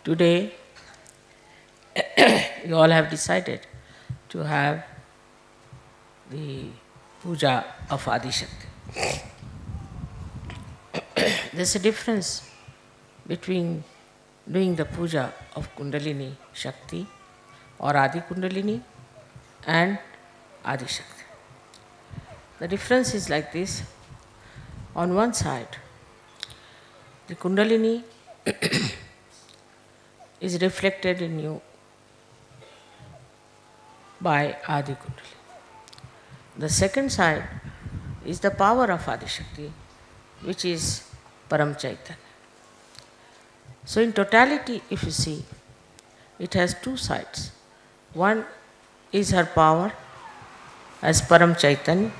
Today, you all have decided to have the puja of Adi Shakti. There's a difference between doing the puja of Kundalini Shakti or Adi Kundalini and Adi Shakti. The difference is like this. On one side, the Kundalini is reflected in you by Adi Kundalini. The second side is the power of Adi Shakti, which is Param Chaitanya. So in totality, if you see, it has two sides. One is her power as Param Chaitanya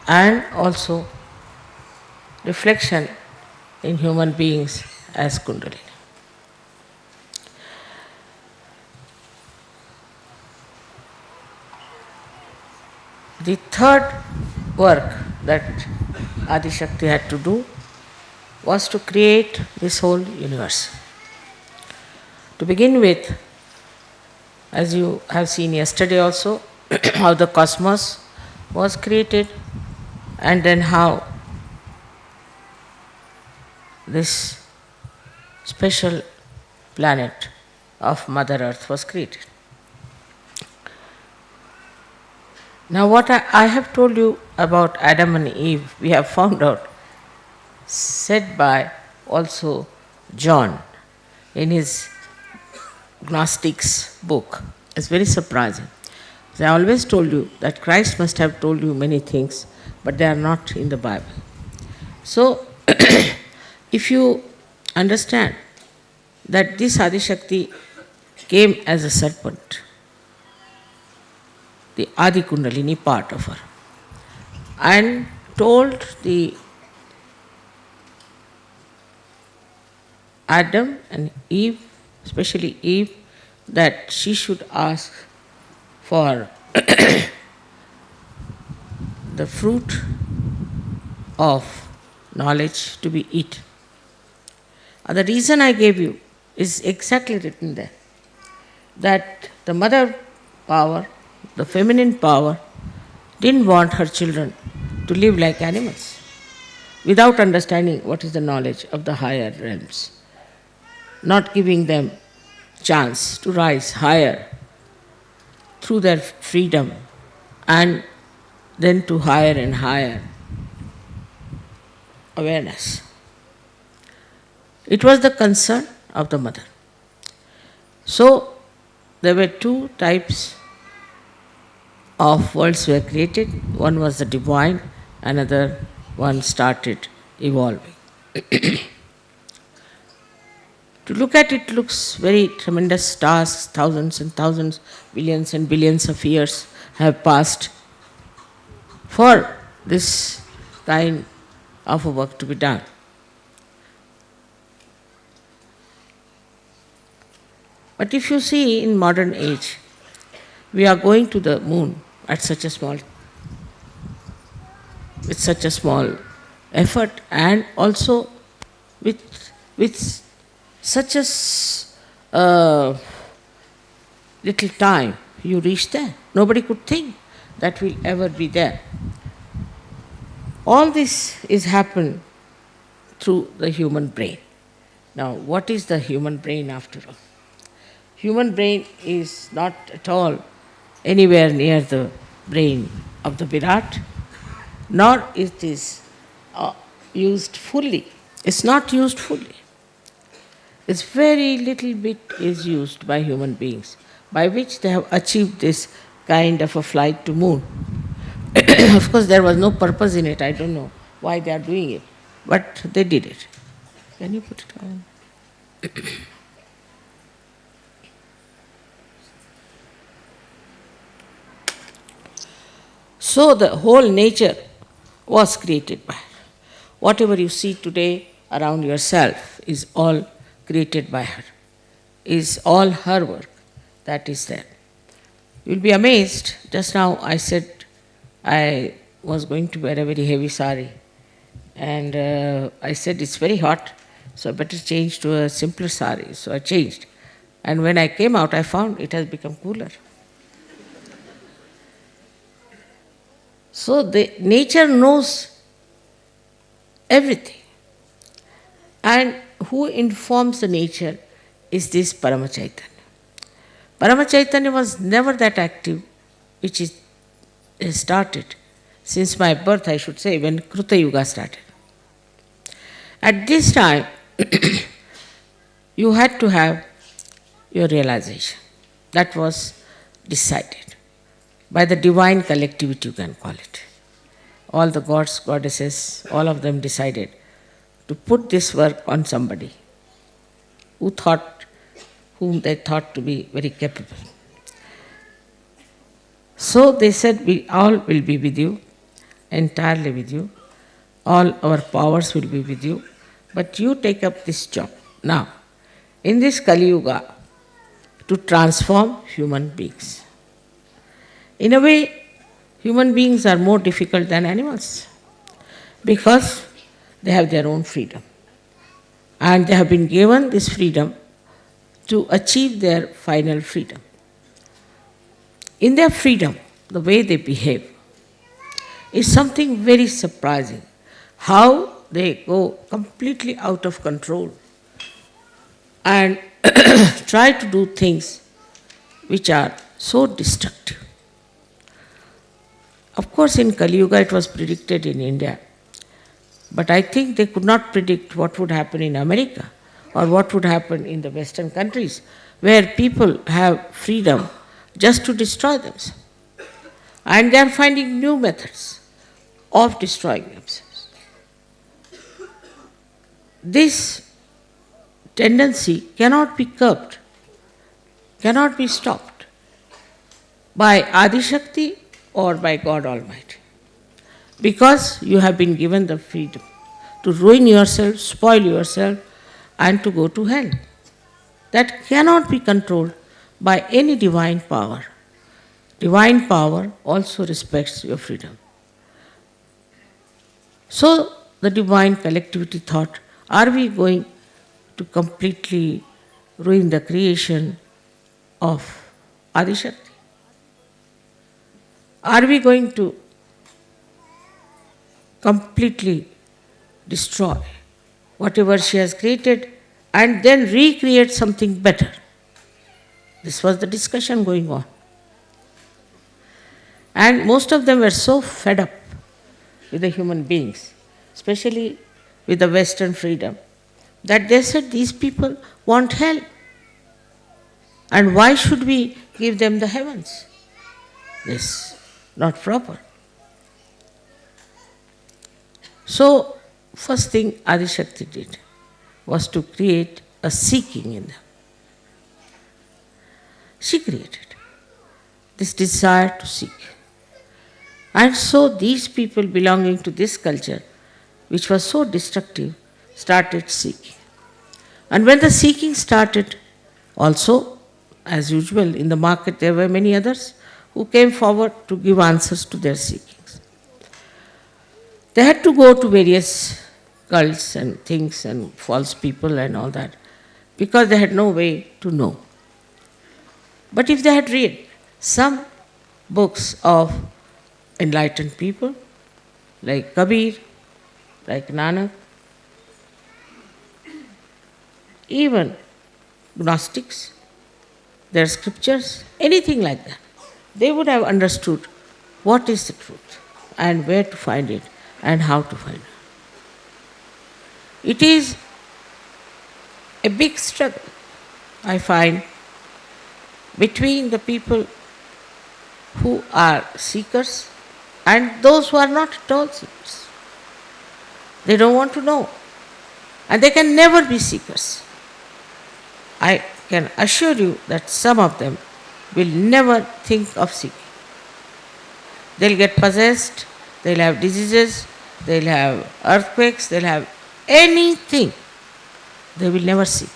and also reflection in human beings as Kundalini. The third work that Adi Shakti had to do was to create this whole universe. To begin with, as you have seen yesterday also, how the cosmos was created and then how this special planet of Mother Earth was created. Now what I have told you about Adam and Eve, we have found out, said by also John in his Gnostics book. It's very surprising. So I always told you that Christ must have told you many things, but they are not in the Bible. So if you understand that this Adi Shakti came as a serpent, the Adi Kundalini part of her, and told the Adam and Eve, especially Eve, that she should ask for the fruit of knowledge to be eaten. And the reason I gave you is exactly written there, that the mother power, the feminine power, didn't want her children to live like animals without understanding what is the knowledge of the higher realms, not giving them chance to rise higher through their freedom and then to higher and higher awareness. It was the concern of the mother. So there were two types of worlds were created. One was the divine, another one started evolving. To look at it looks very tremendous tasks, thousands and thousands, billions and billions of years have passed for this kind of a work to be done. But if you see in modern age, we are going to the moon at such a small, with such a small effort, and also with such a little time you reach there. Nobody could think that we'll ever be there. All this is happened through the human brain. Now, what is the human brain after all? Human brain is not at all anywhere near the brain of the Virat, nor it is used fully. It's not used fully. It's very little bit is used by human beings, by which they have achieved this kind of a flight to moon. Of course, there was no purpose in it. I don't know why they are doing it, but they did it. Can you put it on? So the whole nature was created by her. Whatever you see today around yourself is all created by her, is all her work that is there. You'll be amazed. Just now I said I was going to wear a very heavy sari, and I said it's very hot, So I better change to a simpler sari. So I changed. And when I came out, I found it has become cooler. So the nature knows everything. And who informs the nature is this Paramachaitanya. Paramachaitanya was never that active, which is started since my birth, I should say, when Kruta Yuga started. At this time, you had to have your realization. That was decided by the divine collectivity, you can call it. All the gods, goddesses, all of them decided to put this work on somebody whom they thought to be very capable. So they said, we all will be with you, entirely with you. All our powers will be with you, but you take up this job. Now, in this Kali Yuga, to transform human beings. In a way, human beings are more difficult than animals because they have their own freedom. And they have been given this freedom to achieve their final freedom. In their freedom, the way they behave is something very surprising. How they go completely out of control and try to do things which are so destructive. Of course, in Kali Yuga it was predicted in India, but I think they could not predict what would happen in America or what would happen in the Western countries where people have freedom just to destroy themselves. And they are finding new methods of destroying themselves. This tendency cannot be curbed, cannot be stopped by Adi Shakti or by God Almighty. Because you have been given the freedom to ruin yourself, spoil yourself, and to go to hell. That cannot be controlled by any divine power. Divine power also respects your freedom. So the divine collectivity thought, are we going to completely ruin the creation of Adi Shakti? Are we going to completely destroy whatever she has created and then recreate something better? This was the discussion going on. And most of them were so fed up with the human beings, especially with the Western freedom, that they said these people want hell. And why should we give them the heavens? This is not proper. So, first thing Adi Shakti did was to create a seeking in them. She created this desire to seek. And so these people belonging to this culture, which was so destructive, started seeking. And when the seeking started, also, as usual, in the market there were many others who came forward to give answers to their seekings. They had to go to various cults and things and false people and all that, because they had no way to know. But if they had read some books of enlightened people, like Kabir, like Nanak, even Gnostics, their scriptures, anything like that, they would have understood what is the truth and where to find it and how to find it. It is a big struggle, I find, between the people who are seekers and those who are not at all seekers. They don't want to know. And they can never be seekers. I can assure you that some of them will never think of seeking. They'll get possessed, they'll have diseases, they'll have earthquakes, they'll have anything. They will never seek.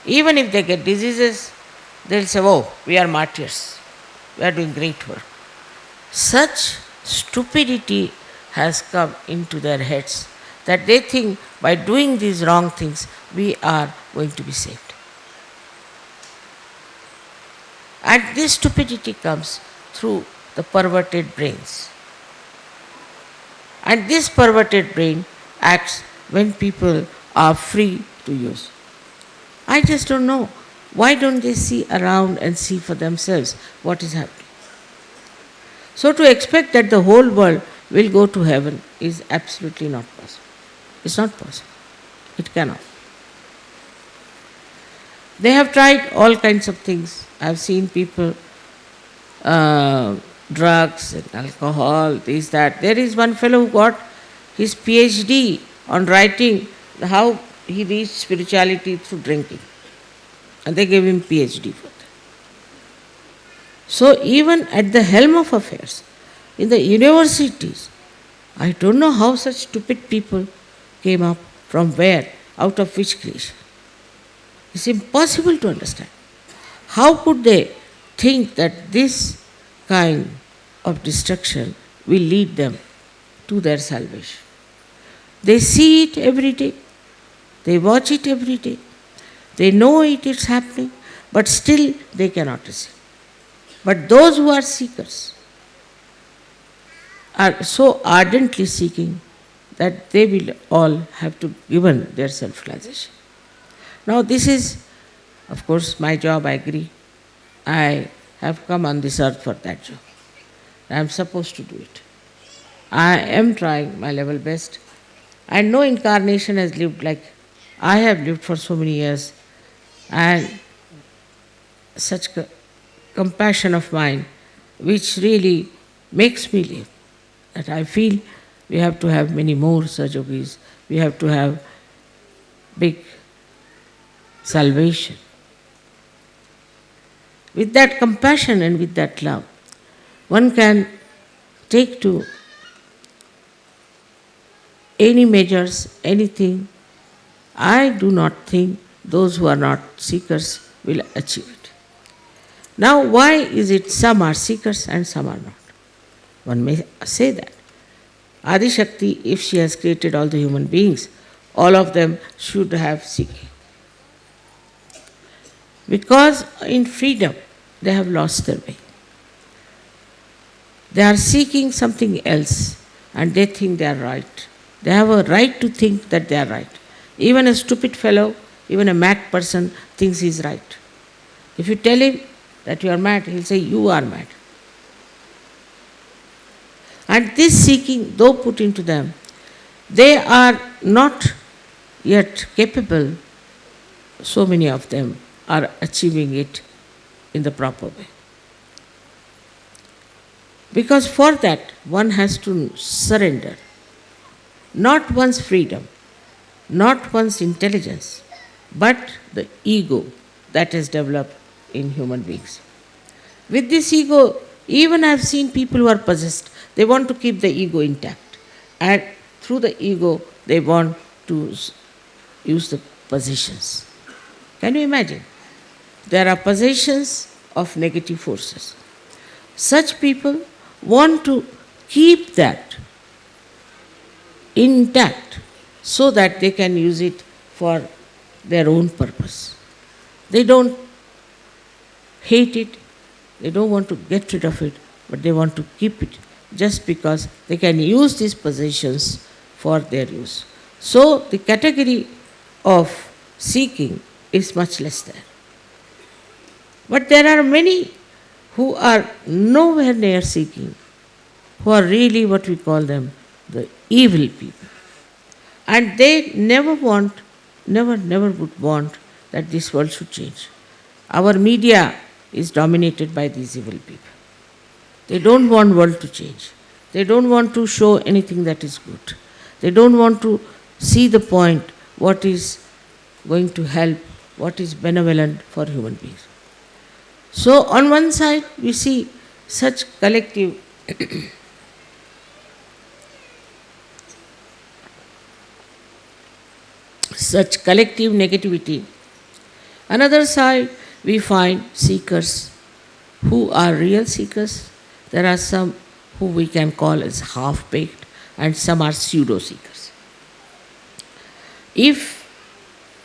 Even if they get diseases, they'll say, oh, we are martyrs, we are doing great work. Such stupidity has come into their heads that they think by doing these wrong things, we are going to be saved. And this stupidity comes through the perverted brains. And this perverted brain acts when people are free to use. I just don't know. Why don't they see around and see for themselves what is happening? So to expect that the whole world will go to heaven is absolutely not possible. It's not possible. It cannot. They have tried all kinds of things. I've seen people, drugs and alcohol, this, that. There is one fellow who got his PhD on writing how he reached spirituality through drinking. And they gave him PhD for that. So even at the helm of affairs, in the universities, I don't know how such stupid people came up, from where, out of which creation. It's impossible to understand. How could they think that this kind of destruction will lead them to their salvation? They see it every day. They watch it every day. They know it is happening, but still they cannot receive. But those who are seekers are so ardently seeking that they will all have to given their self-realization. Now this is, of course, my job, I agree. I have come on this earth for that job. I am supposed to do it. I am trying my level best. And no incarnation has lived like I have lived for so many years. And such compassion of mine, which really makes me live. That I feel we have to have many more such yogis. We have to have big salvation. With that compassion and with that love, one can take to any measures, anything. I do not think those who are not seekers will achieve it. Now, why is it some are seekers and some are not? One may say that. Adi Shakti, if she has created all the human beings, all of them should have seeking. Because in freedom, they have lost their way. They are seeking something else and they think they are right. They have a right to think that they are right. Even a stupid fellow, even a mad person thinks he is right. If you tell him that you are mad, he will say, you are mad. And this seeking, though put into them, they are not yet capable, so many of them are achieving it in the proper way. Because for that, one has to surrender not one's freedom, not one's intelligence, but the ego that is developed in human beings. With this ego, even I have seen people who are possessed, they want to keep the ego intact. And through the ego, they want to use the possessions. Can you imagine? There are possessions of negative forces. Such people want to keep that intact so that they can use it for their own purpose. They don't hate it, they don't want to get rid of it, but they want to keep it just because they can use these possessions for their use. So the category of seeking is much less there. But there are many who are nowhere near seeking, who are really what we call them, the evil people. And they never would want that this world should change. Our media is dominated by these evil people. They don't want world to change. They don't want to show anything that is good. They don't want to see the point, what is going to help, what is benevolent for human beings. So on one side, we see such collective negativity. Another side, we find seekers who are real seekers. There are some who we can call as half-baked and some are pseudo-seekers. If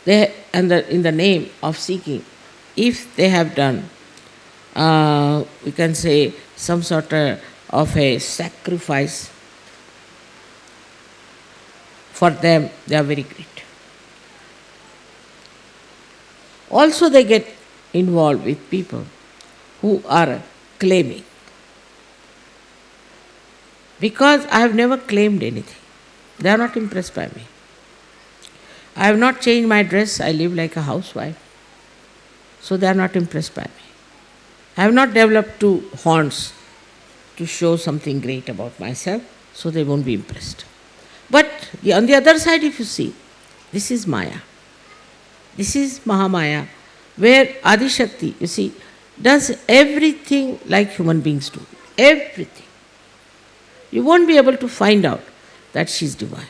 they, and in the name of seeking, if they have done, we can say, some sort of a sacrifice, for them they are very great. Also, they get involved with people who are claiming. Because I have never claimed anything, they are not impressed by me. I have not changed my dress, I live like a housewife, so they are not impressed by me. I have not developed two horns to show something great about myself, so they won't be impressed. But on the other side, if you see, this is Maya. This is Mahamaya, where Adi Shakti, you see, does everything like human beings do. Everything. You won't be able to find out that she is divine.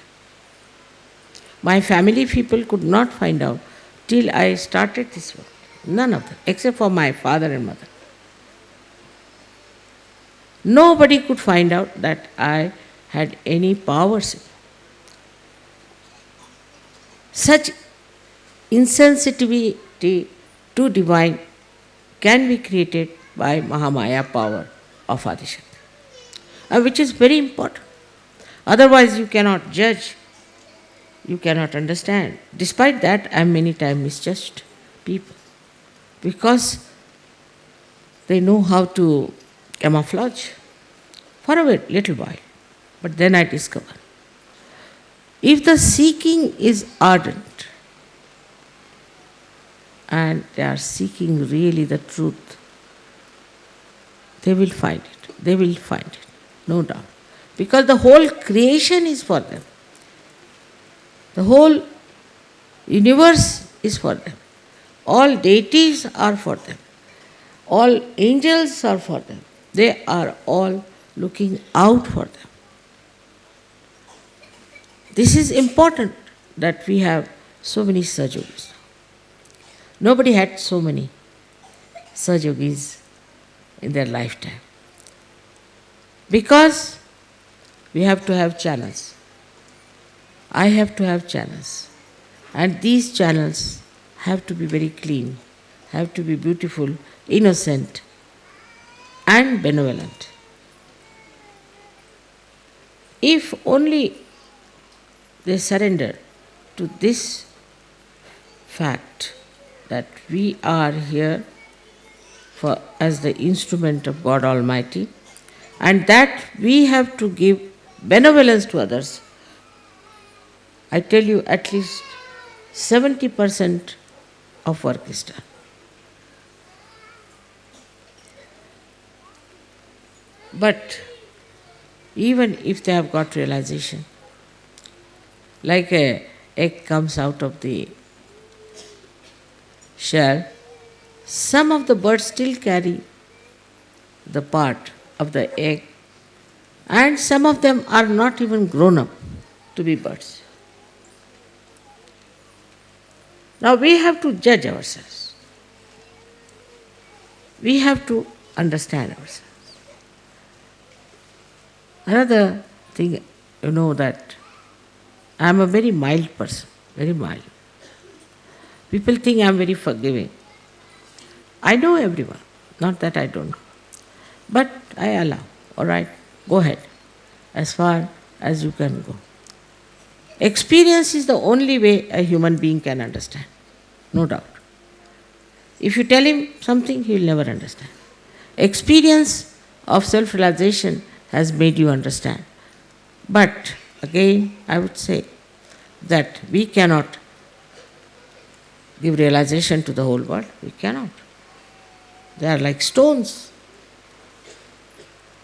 My family people could not find out till I started this work. None of them, except for my father and mother. Nobody could find out that I had any powers. Such insensitivity to divine can be created by Mahamaya power of Adishakti, which is very important. Otherwise you cannot judge, you cannot understand. Despite that, I am many times misjudged people, because they know how to camouflage for a little while. But then I discover, if the seeking is ardent, and they are seeking really the truth, they will find it. They will find it, no doubt. Because the whole creation is for them. The whole universe is for them. All deities are for them. All angels are for them. They are all looking out for them. This is important, that we have so many Sahajogis. Nobody had so many Sahajogis in their lifetime. Because we have to have channels. I have to have channels. And these channels have to be very clean, have to be beautiful, innocent, and benevolent. If only they surrender to this fact, that we are here as the instrument of God Almighty, and that we have to give benevolence to others, I tell you, at least 70% of work is done. But even if they have got realization, like an egg comes out of the shell, some of the birds still carry the part of the egg, and some of them are not even grown up to be birds. Now we have to judge ourselves. We have to understand ourselves. Another thing, you know, that I am a very mild person, very mild. People think I am very forgiving. I know everyone, not that I don't know. But I allow, all right, go ahead, as far as you can go. Experience is the only way a human being can understand, no doubt. If you tell him something, he will never understand. Experience of self-realization has made you understand. But again, I would say that we cannot give realization to the whole world. We cannot. They are like stones.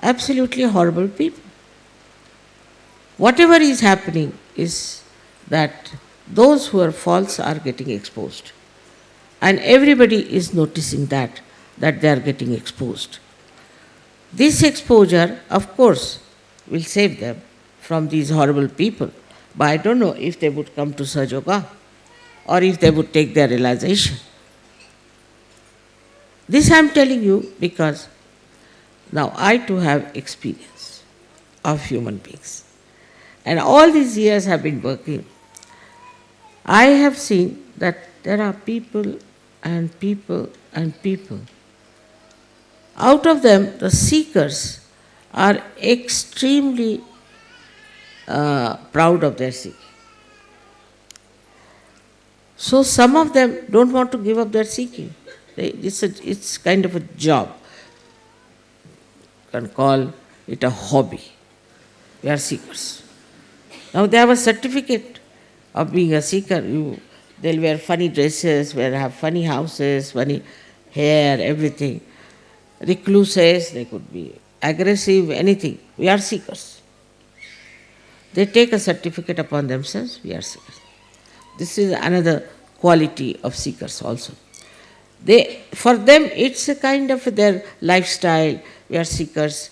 Absolutely horrible people. Whatever is happening is that those who are false are getting exposed. And everybody is noticing that they are getting exposed. This exposure, of course, will save them from these horrible people. But I don't know if they would come to Sahaja or if they would take their realization. This I am telling you because now I too have experience of human beings. And all these years have been working. I have seen that there are people and people and people. Out of them, the seekers are extremely proud of their seeking. So some of them don't want to give up their seeking. It's kind of a job. You can call it a hobby. We are seekers. Now they have a certificate of being a seeker. They'll wear funny dresses, they'll have funny houses, funny hair, everything. Recluses, they could be aggressive, anything. We are seekers. They take a certificate upon themselves, we are seekers. This is another quality of seekers also. For them, it's a kind of their lifestyle. We are seekers,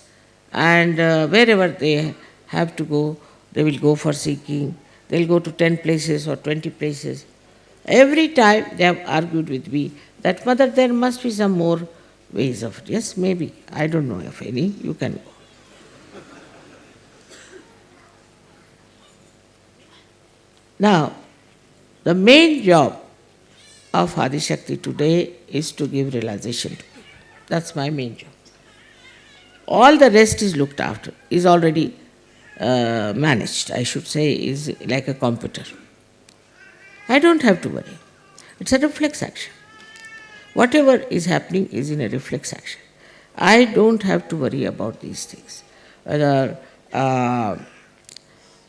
and wherever they have to go, they will go for seeking. They'll go to 10 places or 20 places. Every time they have argued with me that, Mother, there must be some more ways of it. Yes, maybe. I don't know of any. You can go. Now, the main job of Adishakti today is to give realization to people. That's my main job. All the rest is looked after, is already managed, I should say, is like a computer. I don't have to worry. It's a reflex action. Whatever is happening is in a reflex action. I don't have to worry about these things. Whether,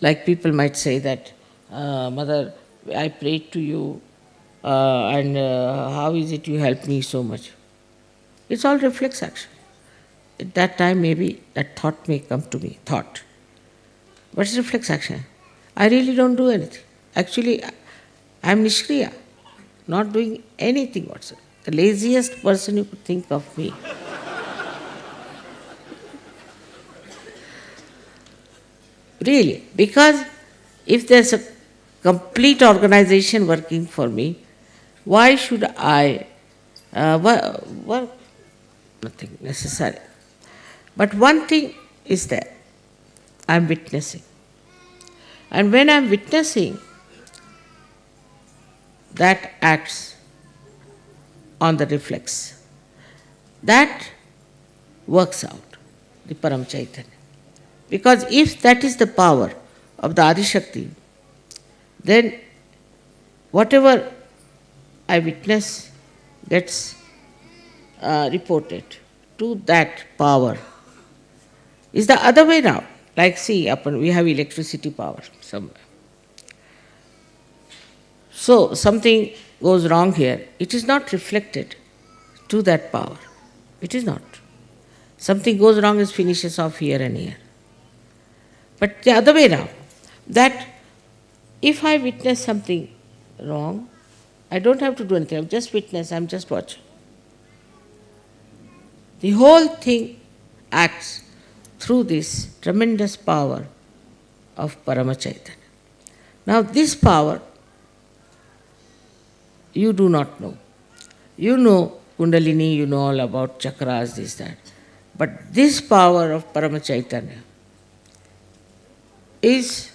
like people might say that, Mother, I prayed to you, and how is it you helped me so much? It's all reflex action. At that time, maybe that thought may come to me, thought. But it's reflex action. I really don't do anything. Actually, I'm Nishkriya, not doing anything whatsoever. The laziest person you could think of me. Really, because if there's a complete organization working for me, why should I work? Nothing necessary. But one thing is there, I'm witnessing. And when I'm witnessing, that acts on the reflex. That works out, the Param Chaitanya. Because if that is the power of the Adishakti, then whatever I witness gets reported to that power. Is the other way now. Like see, we have electricity power somewhere. So something goes wrong here. It is not reflected to that power. It is not. Something goes wrong, it finishes off here and here. But the other way around, that if I witness something wrong, I don't have to do anything. I'm just witness, I'm just watching. The whole thing acts through this tremendous power of Parama Chaitanya. Now this power, you do not know. You know Kundalini, you know all about chakras, this, that. But this power of Parama Chaitanya is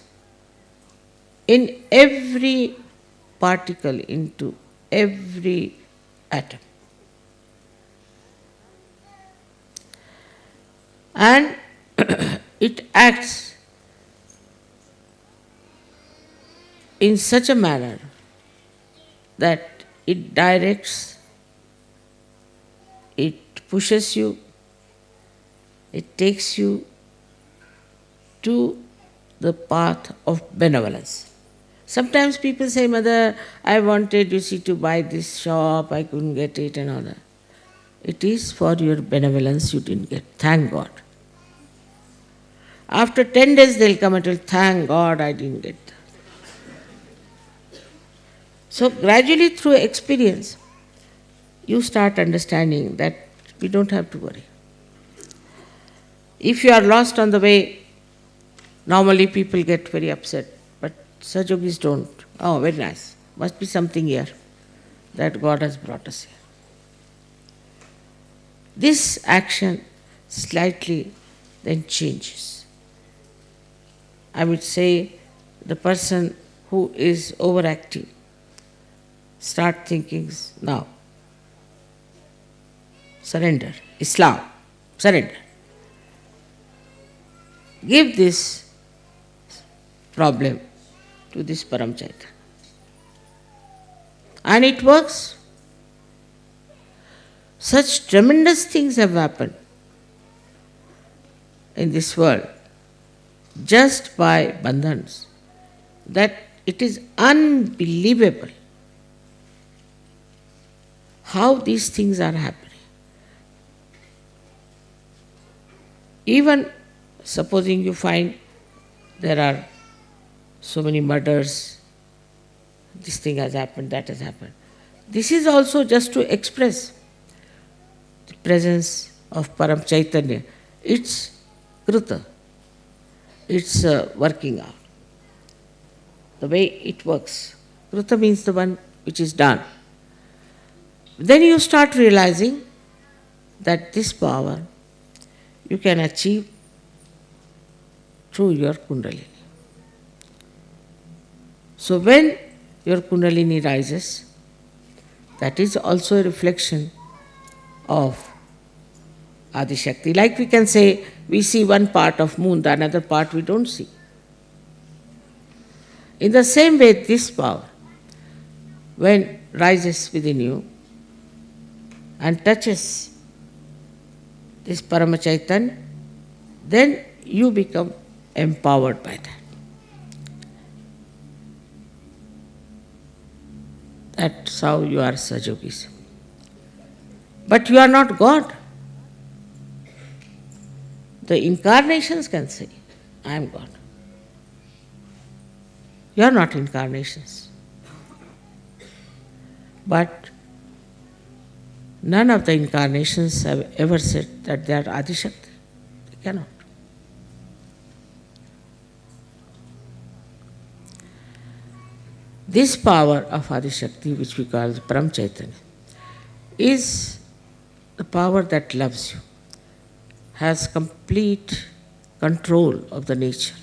in every particle, into every atom. And it acts in such a manner that it directs, it pushes you, it takes you to the path of benevolence. Sometimes people say, Mother, I wanted, you see, to buy this shop, I couldn't get it and all that. It is for your benevolence you didn't get. Thank God. After 10 days they'll come and tell, thank God I didn't get that. So gradually through experience, you start understanding that we don't have to worry. If you are lost on the way, normally people get very upset, but Sajogis don't. Oh, very nice. Must be something here that God has brought us here. This action slightly then changes. I would say the person who is overactive, start thinking now. Surrender. Islam. Surrender. Give this problem to this Param Chaitanya. And it works. Such tremendous things have happened in this world just by bandhans that it is unbelievable how these things are happening. Even supposing you find there are so many murders, this thing has happened, that has happened. This is also just to express the presence of Param Chaitanya. It's Kruta. It's working out. The way it works. Kruta means the one which is done. Then you start realizing that this power you can achieve through your Kundalini. So when your Kundalini rises, that is also a reflection of Adi Shakti. Like we can say, we see one part of moon, the another part we don't see. In the same way, this power, when rises within you and touches this Parama Chaitanya, then you become empowered by that. That's how you are Sajogis. But you are not God. The incarnations can say, I am God. You are not incarnations. But none of the incarnations have ever said that they are Adi Shakti. They cannot. This power of Adi Shakti, which we call the Param Chaitanya, is the power that loves you, has complete control of the nature.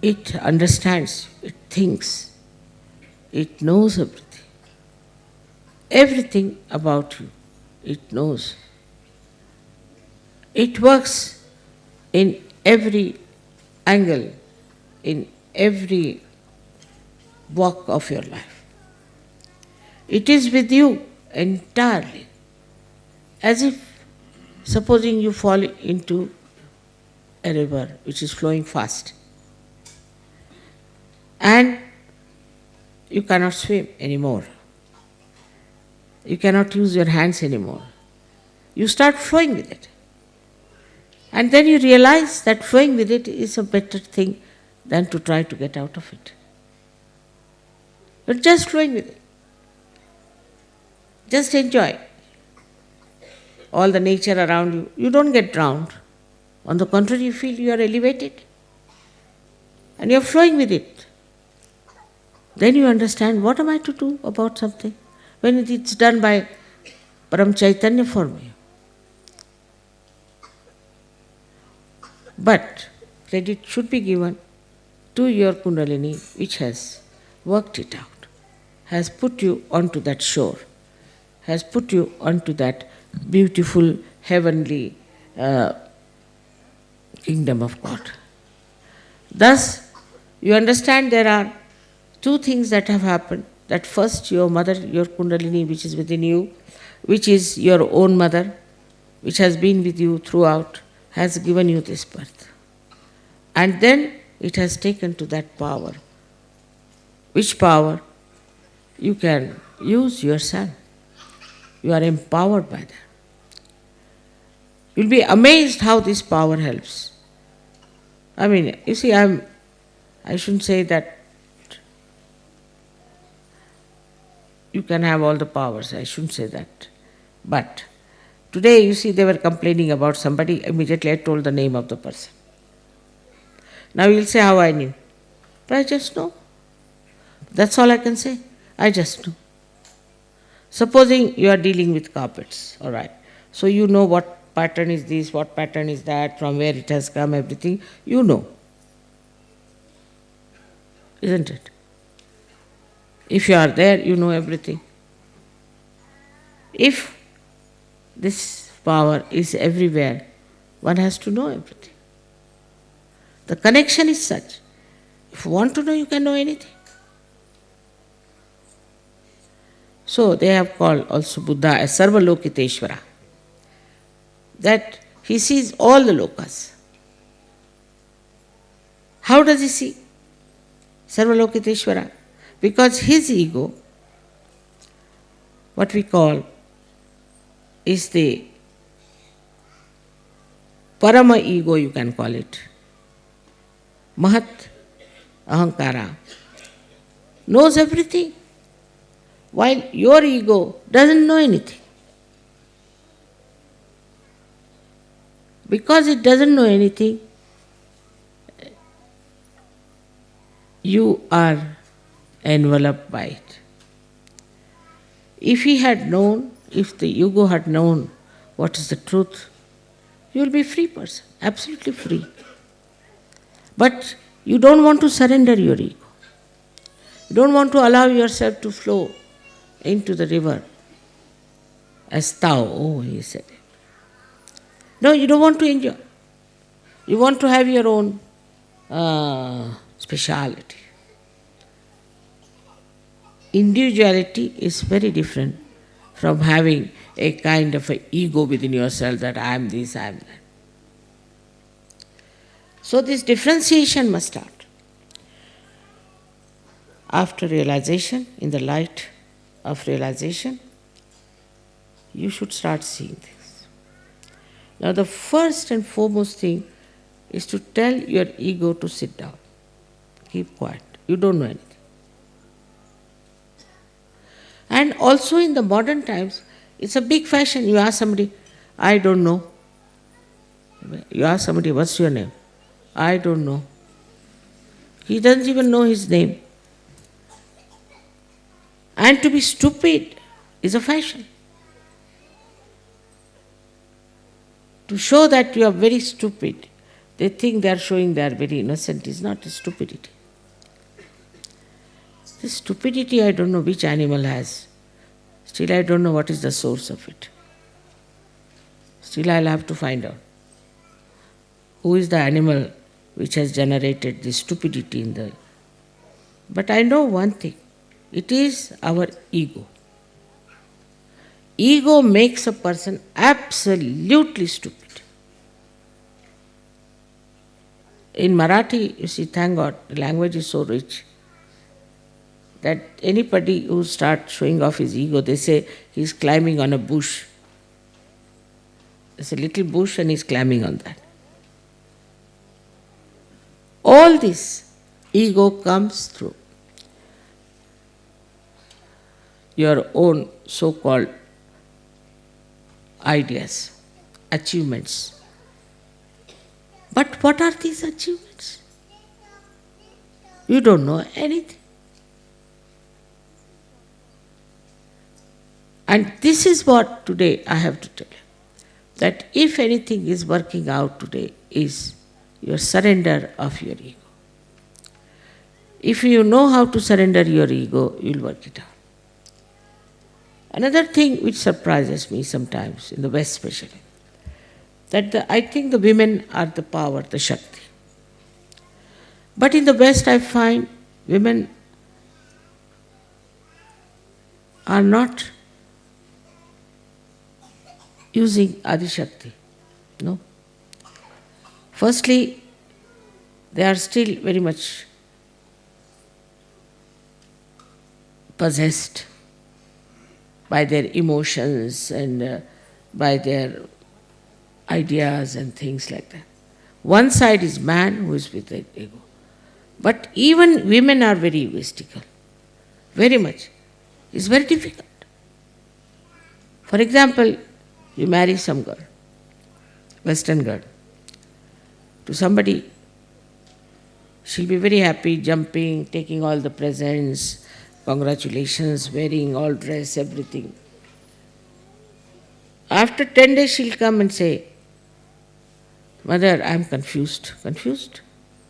It understands, it thinks, it knows everything. Everything about you, it knows. It works in every angle, in every walk of your life. It is with you entirely. As if, supposing you fall into a river which is flowing fast and you cannot swim anymore. You cannot use your hands anymore. You start flowing with it. And then you realize that flowing with it is a better thing than to try to get out of it. But just flowing with it. Just enjoy all the nature around you. You don't get drowned. On the contrary, you feel you are elevated. And you are flowing with it. Then you understand, what am I to do about something when it's done by Param Chaitanya for me? But credit should be given to your Kundalini, which has worked it out, has put you onto that shore, has put you onto that beautiful heavenly kingdom of God. Thus, you understand there are two things that have happened. That first, your mother, your Kundalini, which is within you, which is your own mother, which has been with you throughout, has given you this birth. And then it has taken to that power, which power you can use yourself. You are empowered by that. You'll be amazed how this power helps. I mean, you see, I shouldn't say that you can have all the powers. I shouldn't say that. But today, you see, they were complaining about somebody. Immediately I told the name of the person. Now you'll say how I knew. But I just know. That's all I can say. I just know. Supposing you are dealing with carpets, all right. So you know what pattern is this, what pattern is that, from where it has come, everything. You know. Isn't it? If you are there, you know everything. If this power is everywhere, one has to know everything. The connection is such. If you want to know, you can know anything. So they have called also Buddha as Sarvalokiteshvara. That he sees all the lokas. How does he see? Sarvalokiteshvara. Because his ego, what we call, is the Parama ego, you can call it. Mahat Ahankara knows everything, while your ego doesn't know anything. Because it doesn't know anything, you are enveloped by it. If he had known, if the ego had known what is the truth, you will be a free person, absolutely free. But you don't want to surrender your ego. You don't want to allow yourself to flow into the river as thou, oh, he said. No, you don't want to enjoy. You want to have your own speciality. Individuality is very different from having a kind of an ego within yourself that I am this, I am that. So this differentiation must start. After realization, in the light of realization, you should start seeing this. Now the first and foremost thing is to tell your ego to sit down. Keep quiet. You don't know anything. And also in the modern times, it's a big fashion. You ask somebody, I don't know. You ask somebody, what's your name? I don't know. He doesn't even know his name. And to be stupid is a fashion. To show that you are very stupid, they think they are showing they are very innocent, is not a stupidity. This stupidity, I don't know which animal has. Still, I don't know what is the source of it. Still, I'll have to find out. Who is the animal which has generated this stupidity in the... But I know one thing. It is our ego. Ego makes a person absolutely stupid. In Marathi, you see, thank God, the language is so rich that anybody who starts showing off his ego, they say he's climbing on a bush. There's a little bush and he's climbing on that. All this ego comes through your own so-called ideas, achievements. But what are these achievements? You don't know anything. And this is what today I have to tell you. That if anything is working out today is your surrender of your ego. If you know how to surrender your ego, you will work it out. Another thing which surprises me sometimes, in the West especially, that I think the women are the power, the Shakti. But in the West I find women are not using Adi Shakti. No. Firstly, they are still very much possessed by their emotions and by their ideas and things like that. One side is man who is with the ego. But even women are very egoistical. Very much. It's very difficult. For example, you marry some girl, Western girl, to somebody, she'll be very happy, jumping, taking all the presents, congratulations, wearing all dress, everything. After 10 days she'll come and say, Mother, I'm confused. Confused?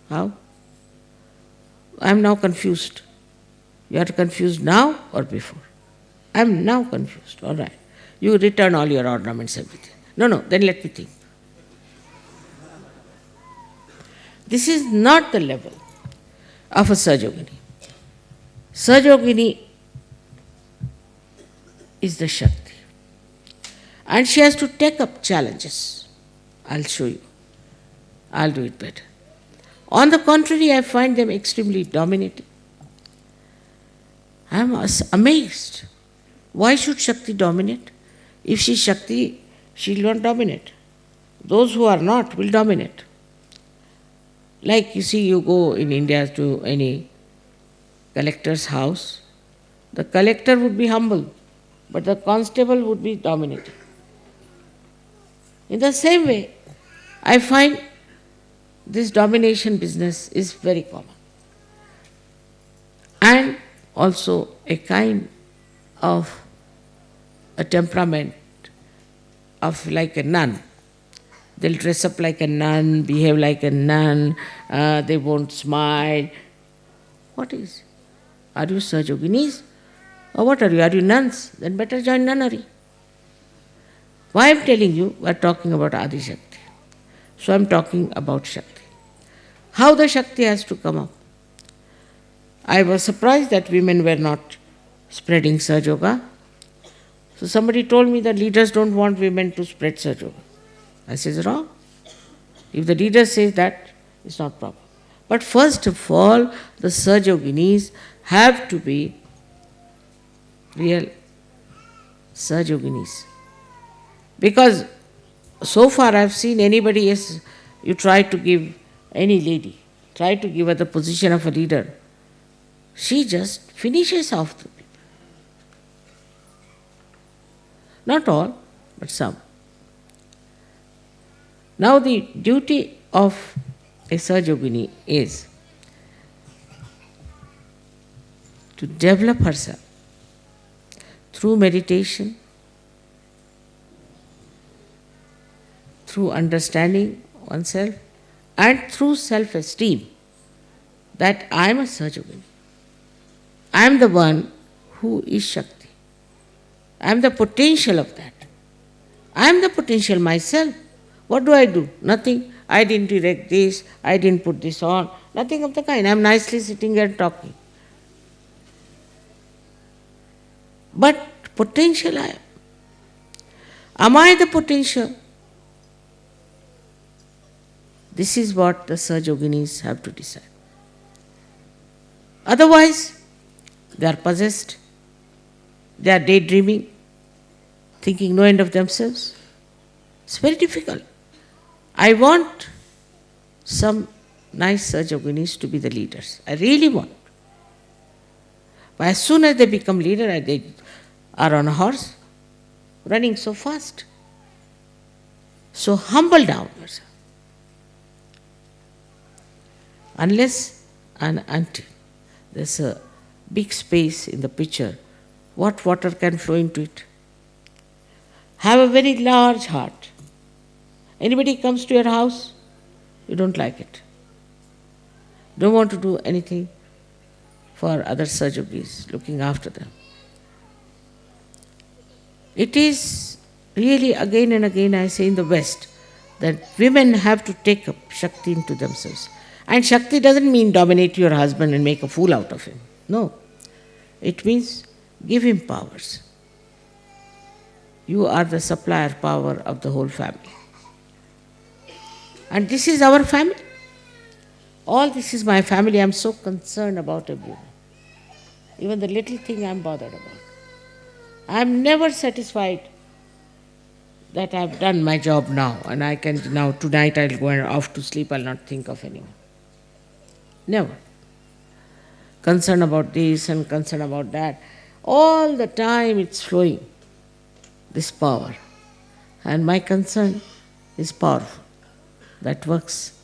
How? I'm now confused. You are confused now or before? I am now confused. All right. You return all your ornaments, everything. No, then let me think. This is not the level of a Sajogini. Sajogini is the Shakti. And she has to take up challenges. I'll show you. I'll do it better. On the contrary, I find them extremely dominating. I am amazed. Why should Shakti dominate? If she is Shakti, she will not dominate. Those who are not will dominate. Like you see, you go in India to any collector's house, the collector would be humble, but the constable would be dominating. In the same way, I find this domination business is very common. And also a kind of a temperament of like a nun. They'll dress up like a nun, behave like a nun, they won't smile. What is? Are you Sajoginis? Or what are you? Are you nuns? Then better join nunnery. Why I am telling you, we are talking about Adi Shakti. So I am talking about Shakti. How the Shakti has to come up. I was surprised that women were not spreading Sajoga. So somebody told me that leaders don't want women to spread Sajoga. I says wrong. If the leader says that, it's not proper. But first of all, the Sajoginis have to be real Sajoginis. Because so far I've seen anybody else, you try to give any lady, try to give her the position of a leader, she just finishes off the people. Not all, but some. Now the duty of a Sajogini is to develop herself through meditation, through understanding oneself, and through self-esteem that I am a Sajogini. I am the one who is Shakti. I am the potential of that. I am the potential myself. What do? Nothing. I didn't erect this, I didn't put this on, nothing of the kind. I am nicely sitting here talking. But potential I am. Am I the potential? This is what the Sajoginis have to decide. Otherwise, they are possessed, they are daydreaming, thinking no end of themselves. It's very difficult. I want some nice Sajoginis to be the leaders. I really want. But as soon as they become leader, they are on a horse, running so fast. So humble down yourself. Unless and until there's a big space in the pitcher, what water can flow into it? Have a very large heart. Anybody comes to your house, you don't like it. Don't want to do anything for other Sajogis, looking after them. It is really again and again I say in the West that women have to take up Shakti into themselves. And Shakti doesn't mean dominate your husband and make a fool out of him. No. It means give him powers. You are the supplier power of the whole family. And this is our family. All this is my family. I am so concerned about everyone. Even the little thing I am bothered about. I am never satisfied that I have done my job now and I can now, tonight I will go off to sleep, I will not think of anyone. Never. Concern about this and concern about that. All the time it's flowing, this power. And my concern is powerful. That works.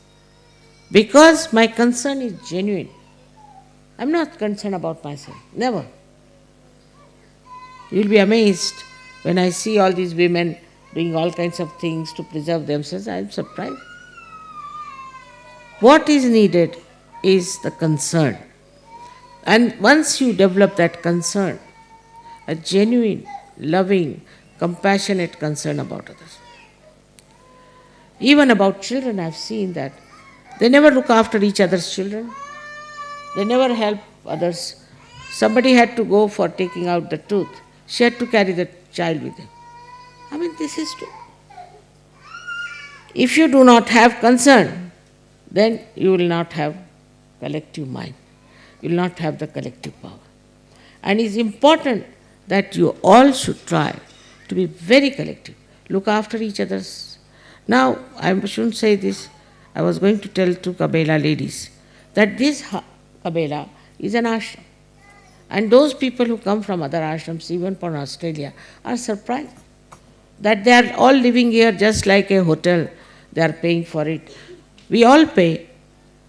Because my concern is genuine. I'm not concerned about myself. Never. You'll be amazed when I see all these women doing all kinds of things to preserve themselves. I'm surprised. What is needed is the concern. And once you develop that concern, a genuine, loving, compassionate concern about others. Even about children, I've seen that they never look after each other's children. They never help others. Somebody had to go for taking out the tooth. She had to carry the child with her. I mean, this is true. If you do not have concern, then you will not have collective mind. You will not have the collective power. And it's important that you all should try to be very collective. Look after each other's. Now, I shouldn't say this. I was going to tell to Kabela ladies that this Kabela is an ashram. And those people who come from other ashrams, even from Australia, are surprised that they are all living here just like a hotel. They are paying for it. We all pay,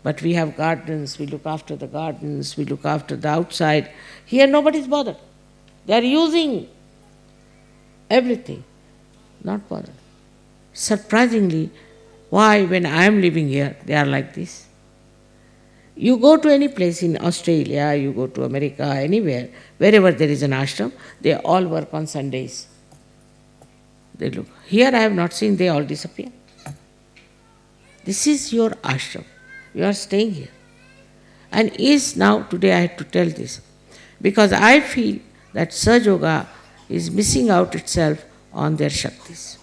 but we have gardens, we look after the gardens, we look after the outside. Here nobody is bothered. They are using everything, not bothered. Surprisingly, why when I am living here, they are like this? You go to any place in Australia, you go to America, anywhere, wherever there is an ashram, they all work on Sundays. They look. Here I have not seen, they all disappear. This is your ashram. You are staying here. And is now, today I had to tell this, because I feel that Sahaja Yoga is missing out itself on their Shaktis.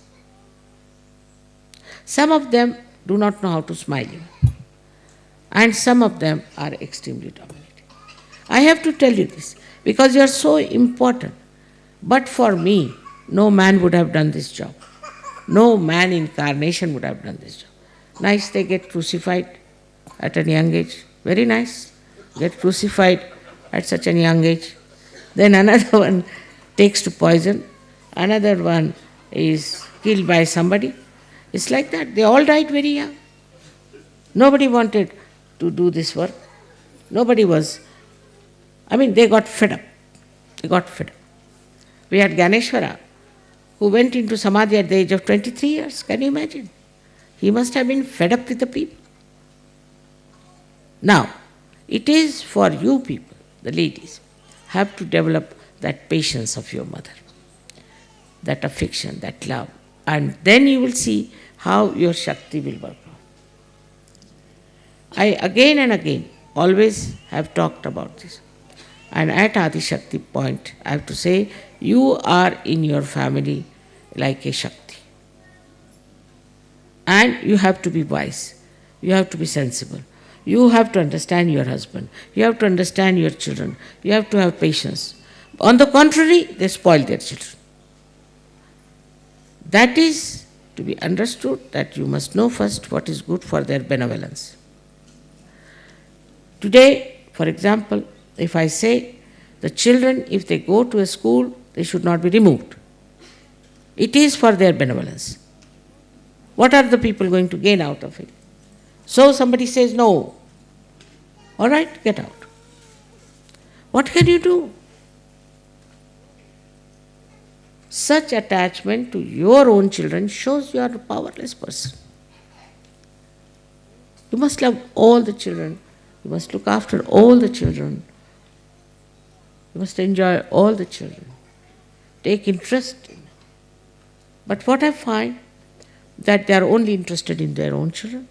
Some of them do not know how to smile even. And some of them are extremely dominating. I have to tell you this, because you are so important. But for me, no man would have done this job. No man incarnation would have done this job. Nice, they get crucified at a young age. Very nice. Get crucified at such a young age. Then another one takes to poison. Another one is killed by somebody. It's like that. They all died very young. Nobody wanted to do this work. Nobody was. They got fed up. They got fed up. We had Ganeshwara, who went into Samadhi at the age of 23 years. Can you imagine? He must have been fed up with the people. Now, it is for you people, the ladies, have to develop that patience of your mother, that affection, that love. And then you will see how your Shakti will work out. I again and again always have talked about this. And at Adi Shakti point, I have to say, you are in your family like a Shakti. And you have to be wise. You have to be sensible. You have to understand your husband. You have to understand your children. You have to have patience. On the contrary, they spoil their children. That is to be understood, that you must know first what is good for their benevolence. Today, for example, if I say the children, if they go to a school, they should not be removed. It is for their benevolence. What are the people going to gain out of it? So somebody says no. All right, get out. What can you do? Such attachment to your own children shows you are a powerless person. You must love all the children. You must look after all the children. You must enjoy all the children. Take interest in them. But what I find, that they are only interested in their own children.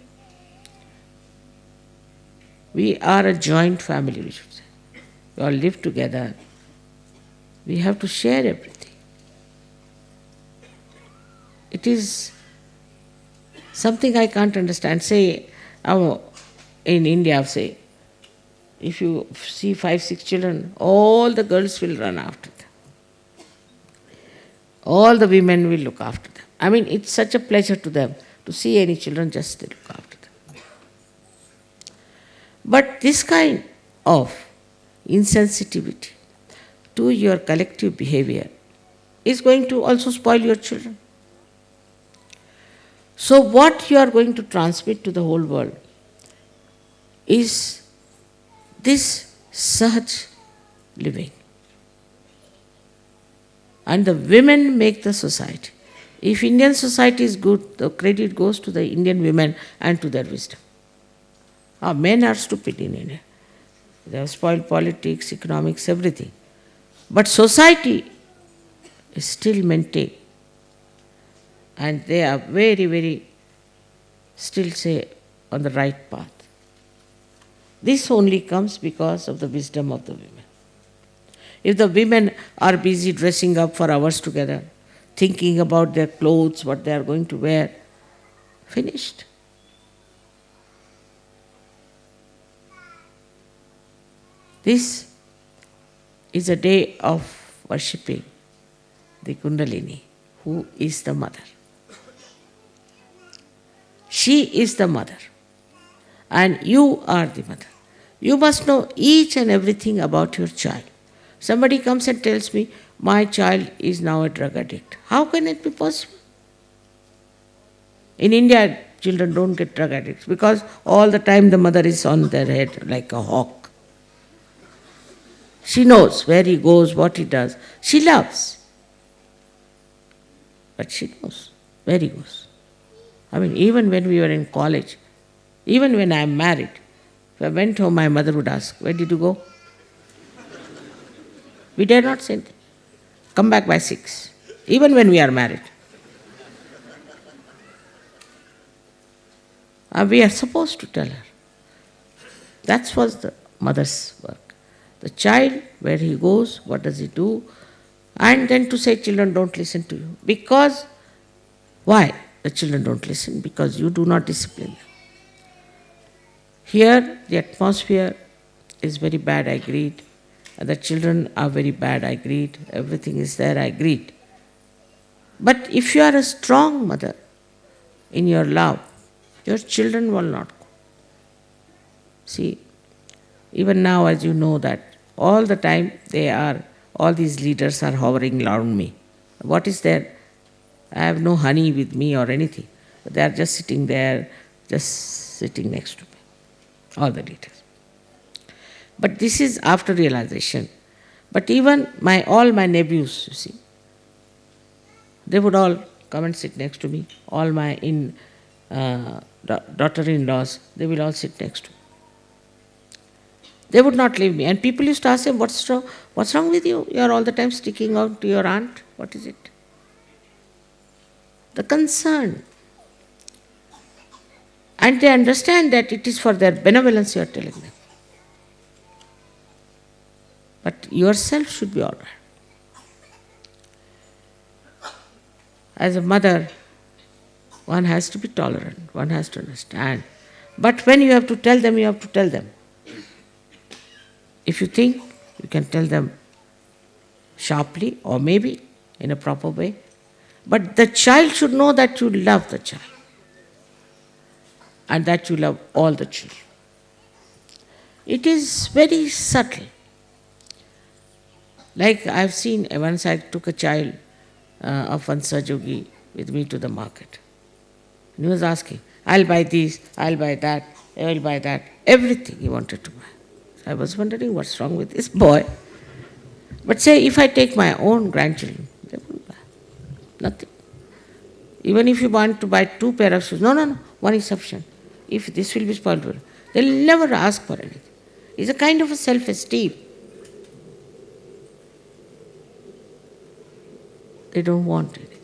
We are a joint family, we should say. We all live together. We have to share everything. It is something I can't understand. Say, in India, say, if you see 5, 6 children, all the girls will run after them. All the women will look after them. It's such a pleasure to them to see any children, just they look after them. But this kind of insensitivity to your collective behavior is going to also spoil your children. So what you are going to transmit to the whole world is this Sahaj living. And the women make the society. If Indian society is good, the credit goes to the Indian women and to their wisdom. Our men are stupid in India. They have spoiled politics, economics, everything. But society is still maintained. And they are very, very, still say, on the right path. This only comes because of the wisdom of the women. If the women are busy dressing up for hours together, thinking about their clothes, what they are going to wear, finished. This is a day of worshipping the Kundalini, who is the mother. She is the mother, and you are the mother. You must know each and everything about your child. Somebody comes and tells me, my child is now a drug addict. How can it be possible? In India, children don't get drug addicts because all the time the mother is on their head like a hawk. She knows where he goes, what he does. She loves. But she knows where he goes. I mean, even when we were in college, even when I am married, if I went home, my mother would ask, where did you go? We dare not say anything. Come back by 6, even when we are married. We are supposed to tell her. That was the mother's work. The child, where he goes, what does he do? And then to say, children don't listen to you. Because, why the children don't listen? Because you do not discipline them. Here, the atmosphere is very bad, I agreed. And the children are very bad, I agreed. Everything is there, I agreed. But if you are a strong mother in your love, your children will not go. See, even now, as you know that all the time all these leaders are hovering around me. What is there? I have no honey with me or anything. They are just sitting there, just sitting next to me. All the leaders. But this is after realization. But even all my nephews, you see, they would all come and sit next to me. All my daughter-in-laws, they will all sit next to me. They would not leave me. And people used to ask them, what's wrong with you? You are all the time sticking out to your aunt. What is it? The concern. And they understand that it is for their benevolence you are telling them. But yourself should be all right. As a mother, one has to be tolerant, one has to understand. But when you have to tell them, you have to tell them. If you think, you can tell them sharply or maybe in a proper way. But the child should know that you love the child and that you love all the children. It is very subtle. Like I have seen, once I took a child of one Sahajogi with me to the market. And he was asking, I'll buy this, I'll buy that, I'll buy that. Everything he wanted to buy. I was wondering what's wrong with this boy. But say, if I take my own grandchildren, they won't buy. Nothing. Even if you want to buy 2 pairs of shoes, no, one is sufficient. If this will be spoiled, they'll never ask for anything. It's a kind of a self-esteem. They don't want anything.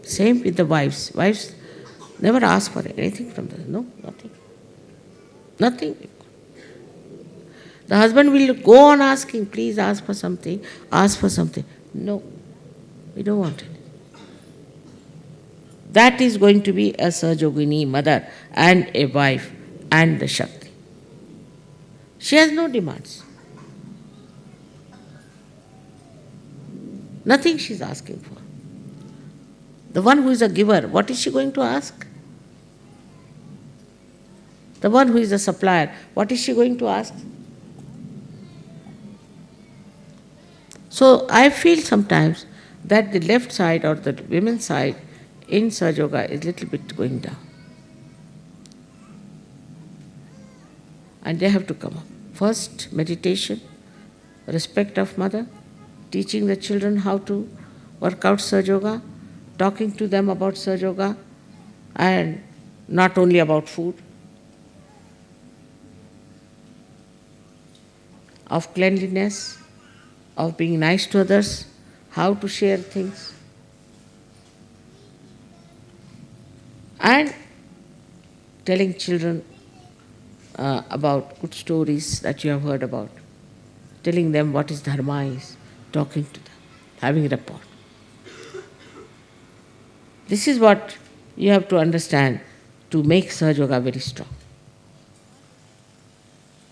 Same with the wives. Wives never ask for anything from them. No, nothing. Nothing. The husband will go on asking, please ask for something, ask for something. No, we don't want it. That is going to be a Sahajogini mother and a wife and the Shakti. She has no demands. Nothing she is asking for. The one who is a giver, what is she going to ask? The one who is a supplier, what is she going to ask? So I feel sometimes that the left side or the women's side in Sahaja Yoga is a little bit going down. And they have to come up. First, meditation, respect of mother, teaching the children how to work out Sahaja Yoga, talking to them about Sahaja Yoga, and not only about food. of cleanliness, of being nice to others, how to share things, and telling children about good stories that you have heard about, telling them what is dharma is, talking to them, having rapport. This is what you have to understand to make Sahaja Yoga very strong.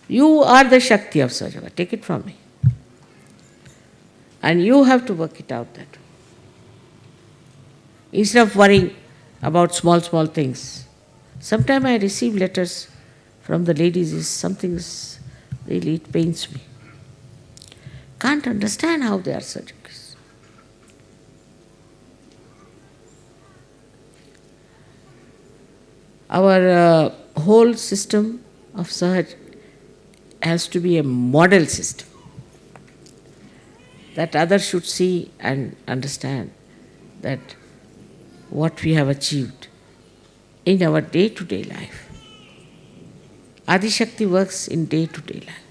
You are the Shakti of Sahaja Yoga, take it from me. And you have to work it out that way. Instead of worrying about small things. Sometimes I receive letters from the ladies, really, it pains me. Can't understand how they are surgical. Our whole system of Sahaj has to be a model system that others should see and understand that what we have achieved in our day-to-day life. Adi Shakti works in day-to-day life.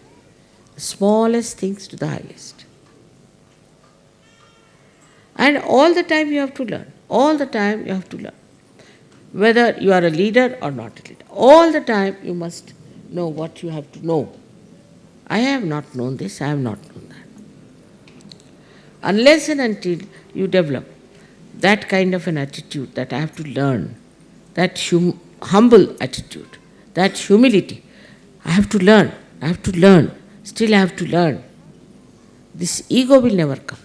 The smallest things to the highest. And all the time you have to learn. All the time you have to learn. Whether you are a leader or not a leader. All the time you must know what you have to know. I have not known this, I have not known that. Unless and until you develop that kind of an attitude that I have to learn, that humble attitude, that humility, I have to learn, still I have to learn. This ego will never come.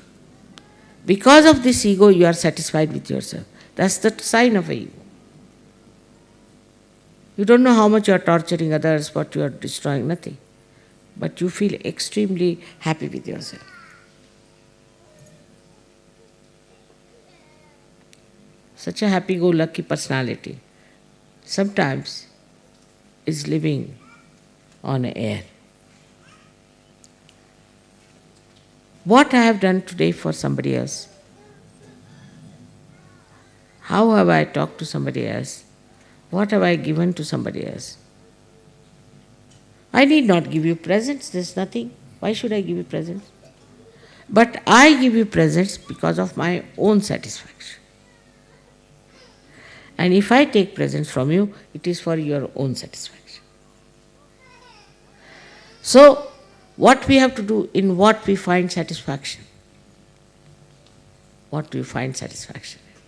Because of this ego, you are satisfied with yourself. That's the sign of an ego. You don't know how much you are torturing others, what you are destroying, nothing. But you feel extremely happy with yourself. Such a happy-go-lucky personality sometimes is living on air. What I have done today for somebody else, how have I talked to somebody else, what have I given to somebody else? I need not give you presents, there's nothing. Why should I give you presents? But I give you presents because of my own satisfaction. And if I take presents from you, it is for your own satisfaction. So, what we have to do, in what we find satisfaction? What do you find satisfaction in?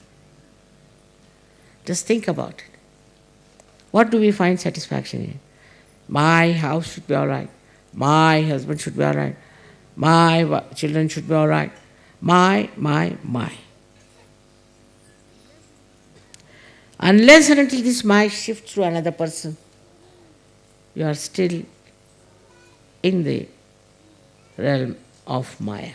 Just think about it. What do we find satisfaction in? My house should be all right. My husband should be all right. My children should be all right. My. Unless and until this my shifts to another person, you are still in the realm of Maya.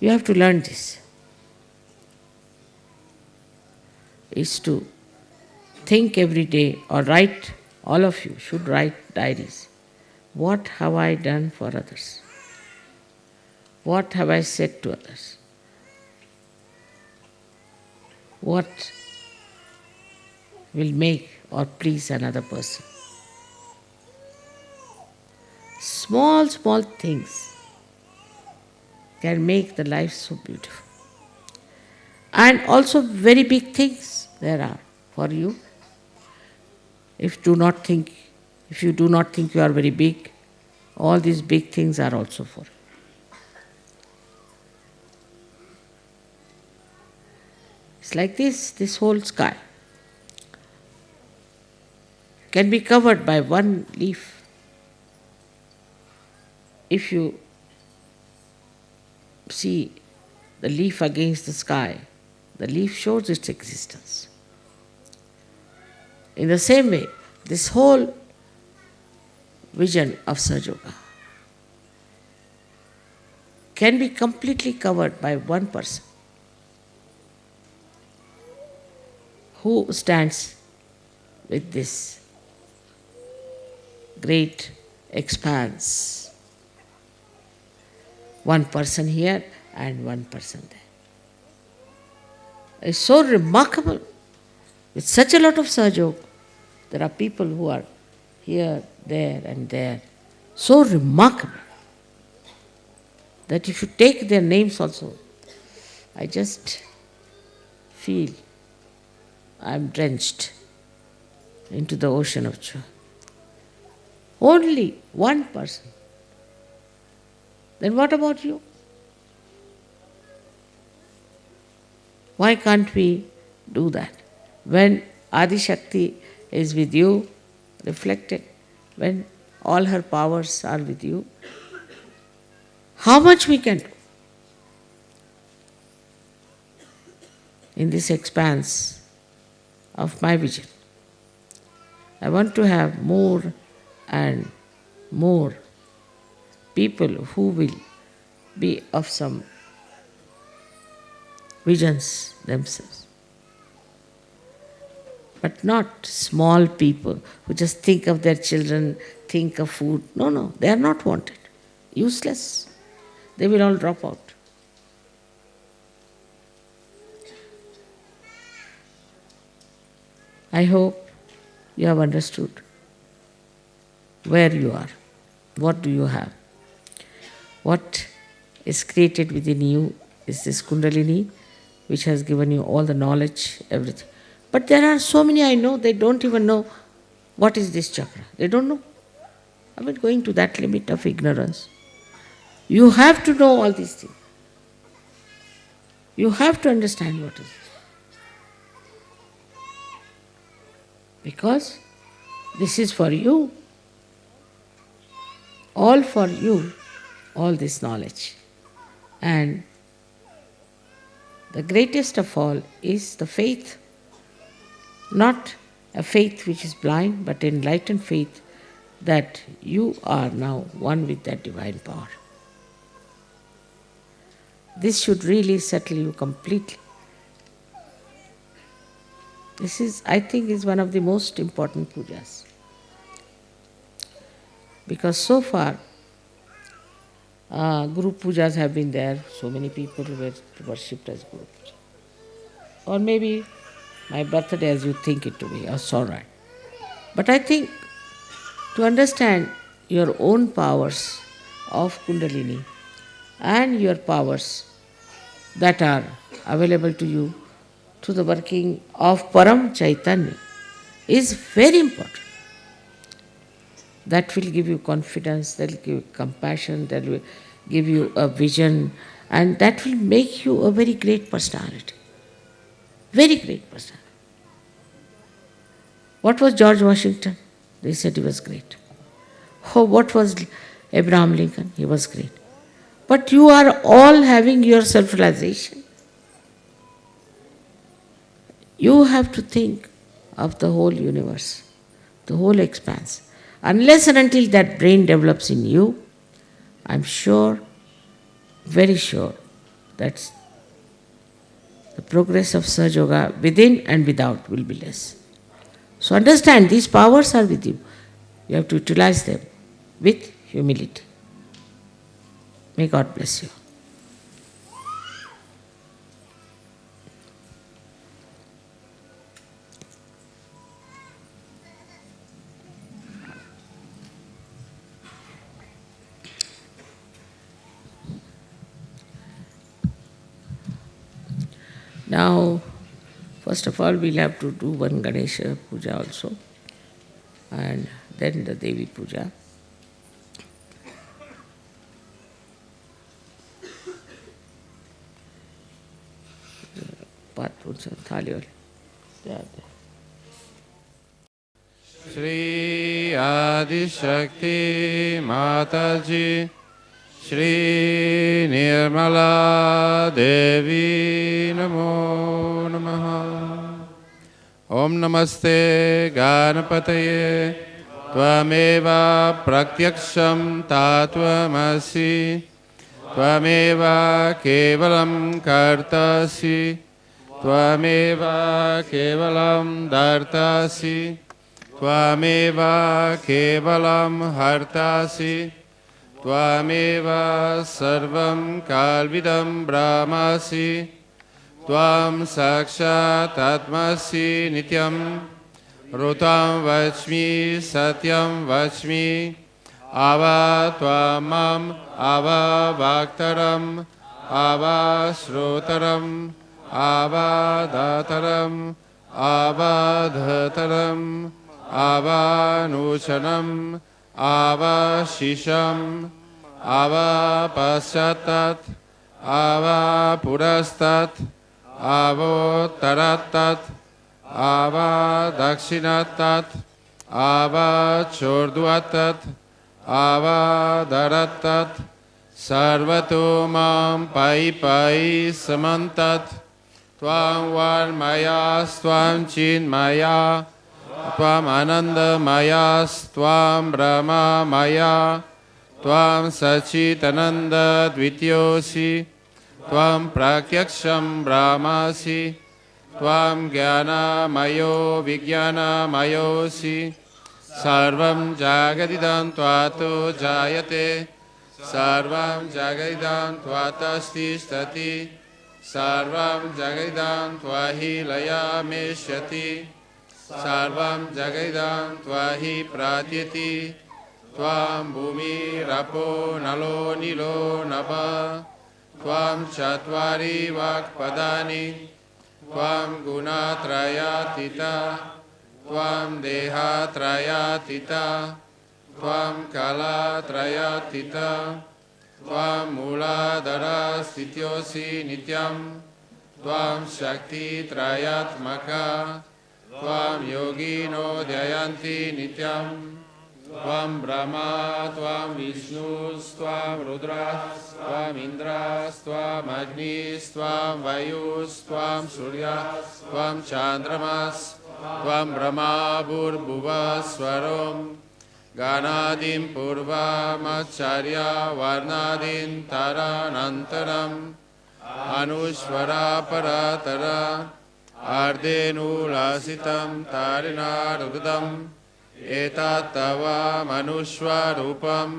You have to learn this. Is to think every day, or write, all of you should write diaries. What have I done for others? What have I said to others? What will make or please another person? Small things can make the life so beautiful. And also very big things there are for you. If you do not think you are very big, all these big things are also for you. It's like this whole sky can be covered by one leaf. If you see the leaf against the sky, the leaf shows its existence. In the same way, this whole vision of Sahaja Yoga can be completely covered by one person who stands with this great expanse. One person here and one person there. It's so remarkable, with such a lot of Sahaja Yoga, There are people who are here, there and there, so remarkable that if you take their names also, I just feel I am drenched into the ocean of joy. Only one person. Then what about you? Why can't we do that? When Adi Shakti is with you, reflected, when all her powers are with you, how much we can do in this expanse of my vision. I want to have more and more people who will be of some visions themselves. But not small people who just think of their children, think of food. No, they are not wanted. Useless. They will all drop out. I hope you have understood where you are, what do you have. What is created within you is this Kundalini, which has given you all the knowledge, everything. But there are so many I know, they don't even know what is this chakra. They don't know. I mean, going to that limit of ignorance. You have to know all these things. You have to understand what is it. Because this is for you. All for you, all this knowledge. And the greatest of all is the faith. Not a faith which is blind, but enlightened faith that you are now one with that divine power. This should really settle you completely. This is, I think, is one of the most important pujas. Because so far, Guru Pujas have been there, so many people were worshipped as Guru Puja. Or maybe my birthday as you think it to be, that's all right. But I think to understand your own powers of Kundalini and your powers that are available to you through the working of Param Chaitanya is very important. That will give you confidence, that will give you compassion, that will give you a vision, and that will make you a very great personality. Very great personality. What was George Washington? They said he was great. Oh, what was Abraham Lincoln? He was great. But you are all having your self-realization. You have to think of the whole universe, the whole expanse. Unless and until that brain develops in you, I'm sure, very sure, that the progress of Sahaja Yoga within and without will be less. So understand, these powers are with you. You have to utilize them with humility. May God bless you. Now, first of all, we'll have to do one Ganesha Puja also, and then the Devi Puja. Shri Adi Shakti Mataji, Shri Nirmala Devi Namo Namaha. Om Namaste Ganapataye Tvameva Pratyaksham Tatvamasi Tvameva Kevalam Kartasi Tvameva Kevalam Dartasi Tvameva Kevalam Hartasi Tvameva Sarvam Kalvidam Brahmasi Tvam Sakshat Atmasi Nityam Rutam vachmi satyam vachmi ava tvamam ava bhaktaram ava shrotaram ava dataram ava dhataram ava nuchanam ava shisham ava pasyatat ava purastat avo taratat ava dakshinatat ava chorduatat ava daratat sarvato mam pai pai samantat tvam varmayas tvam chinmaya tvam anandamayas tvam brahmamaya tvam sachitananda dvityosi tvam prakyaksham brahmasi tvam jnanamayo vijnanamayosi sarvam jagadidam tvato jayate sarvam jagadidam tvatasti stati sarvam jagadidam tvahi layameshyati sarvam jagadidam tvahi pratyati tvam bhumi rapo nalo nilo nava tvam chatvari vakpadani tvam gunatrayatita tvam dehatrayatita tvam kalatrayatita tvam muladhara sthityosi nityam tvam shakti trayatmaka tvam yogino dhyayanti nityam tvam brahma tvam vishnus tvam rudras tvam indras tvam agnis tvam vayus tvam suryas tvam chandramas tvam brahma bhurbhuva swarom ganadim purvamacharya varnadim taranantaram anushvara paratara ardenu lasitam tarinarudam etat tava manushvarupam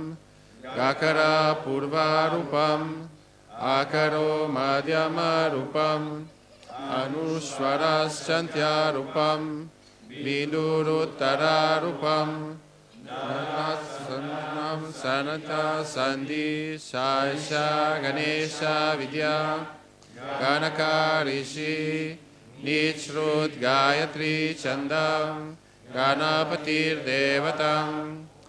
gakara purvarupam akaro madhyamarupam anushvaraschantyarupam viduruttara-rupam Sanam sanata sandhi shaisha ganesha vidya ganaka rishi nichrut gayatri chandam ganapatir devatam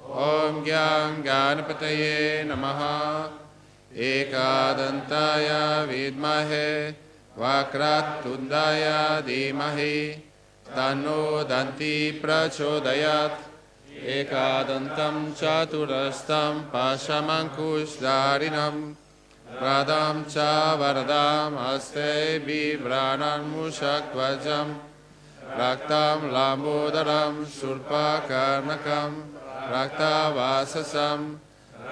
om gyam ganapataye namaha ekadantaya vidmahe vakratundaya dhimahi tanno danti prachodayat ekadantam chaturastam pashamankushdarinam radam cha varadam aste bibranam mushakvajam raktam lambodaram surpakarnakam rakta vasasam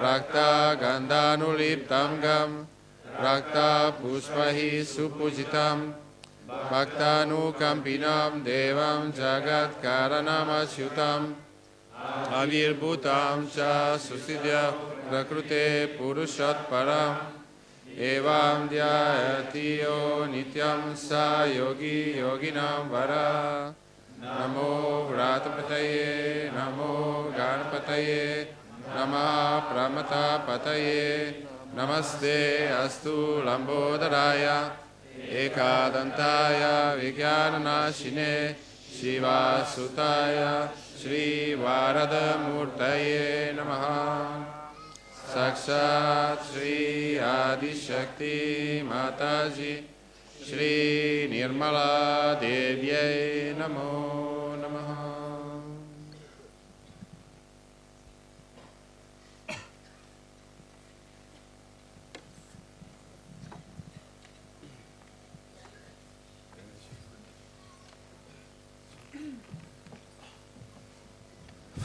rakta gandhanuliptam gam rakta pushpahi supujitam bhaktanukampinam devam jagat karanam achyutam avirbhutam cha susidhya prakrute purushat param evam dhyayati yo nityam sa yogi yoginam vara namo vratapataye namo ganapataye namah pramatapataye namaste astu lambodaraya ekadantaya vijnanashine shivasutaya Shri Varadamurtaye Namaha Sakshat Shri Adi Shakti Mataji Shri Nirmala Devye Namo Namaha.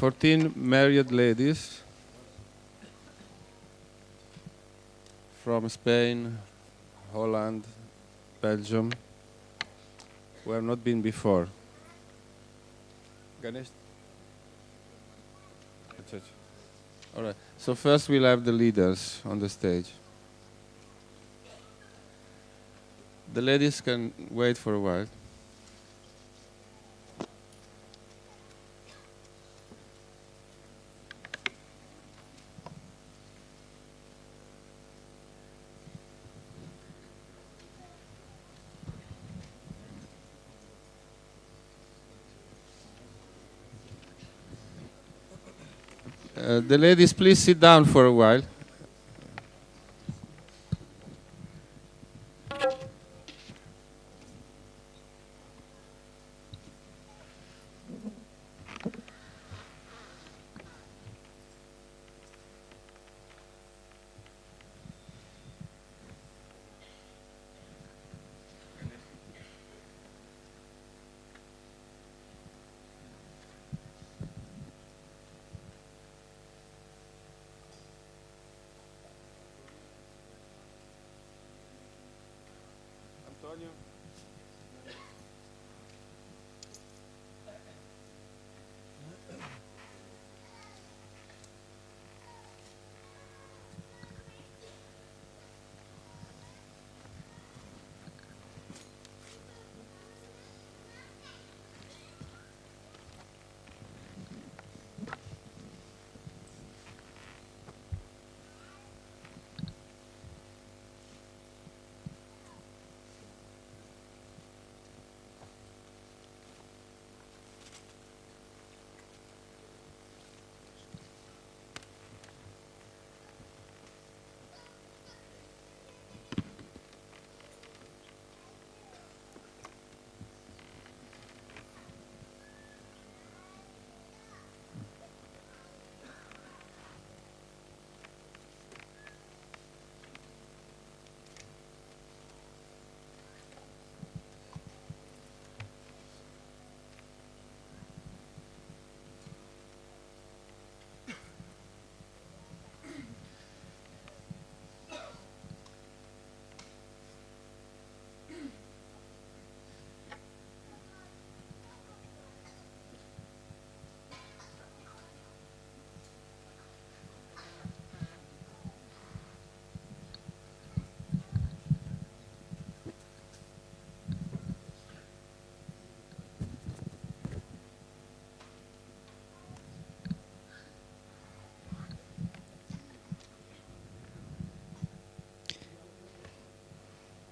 Fourteen married ladies from Spain, Holland, Belgium, who have not been before. Ganesh? All right. So first we'll have the leaders on the stage. The ladies can wait for a while. The ladies, please sit down for a while.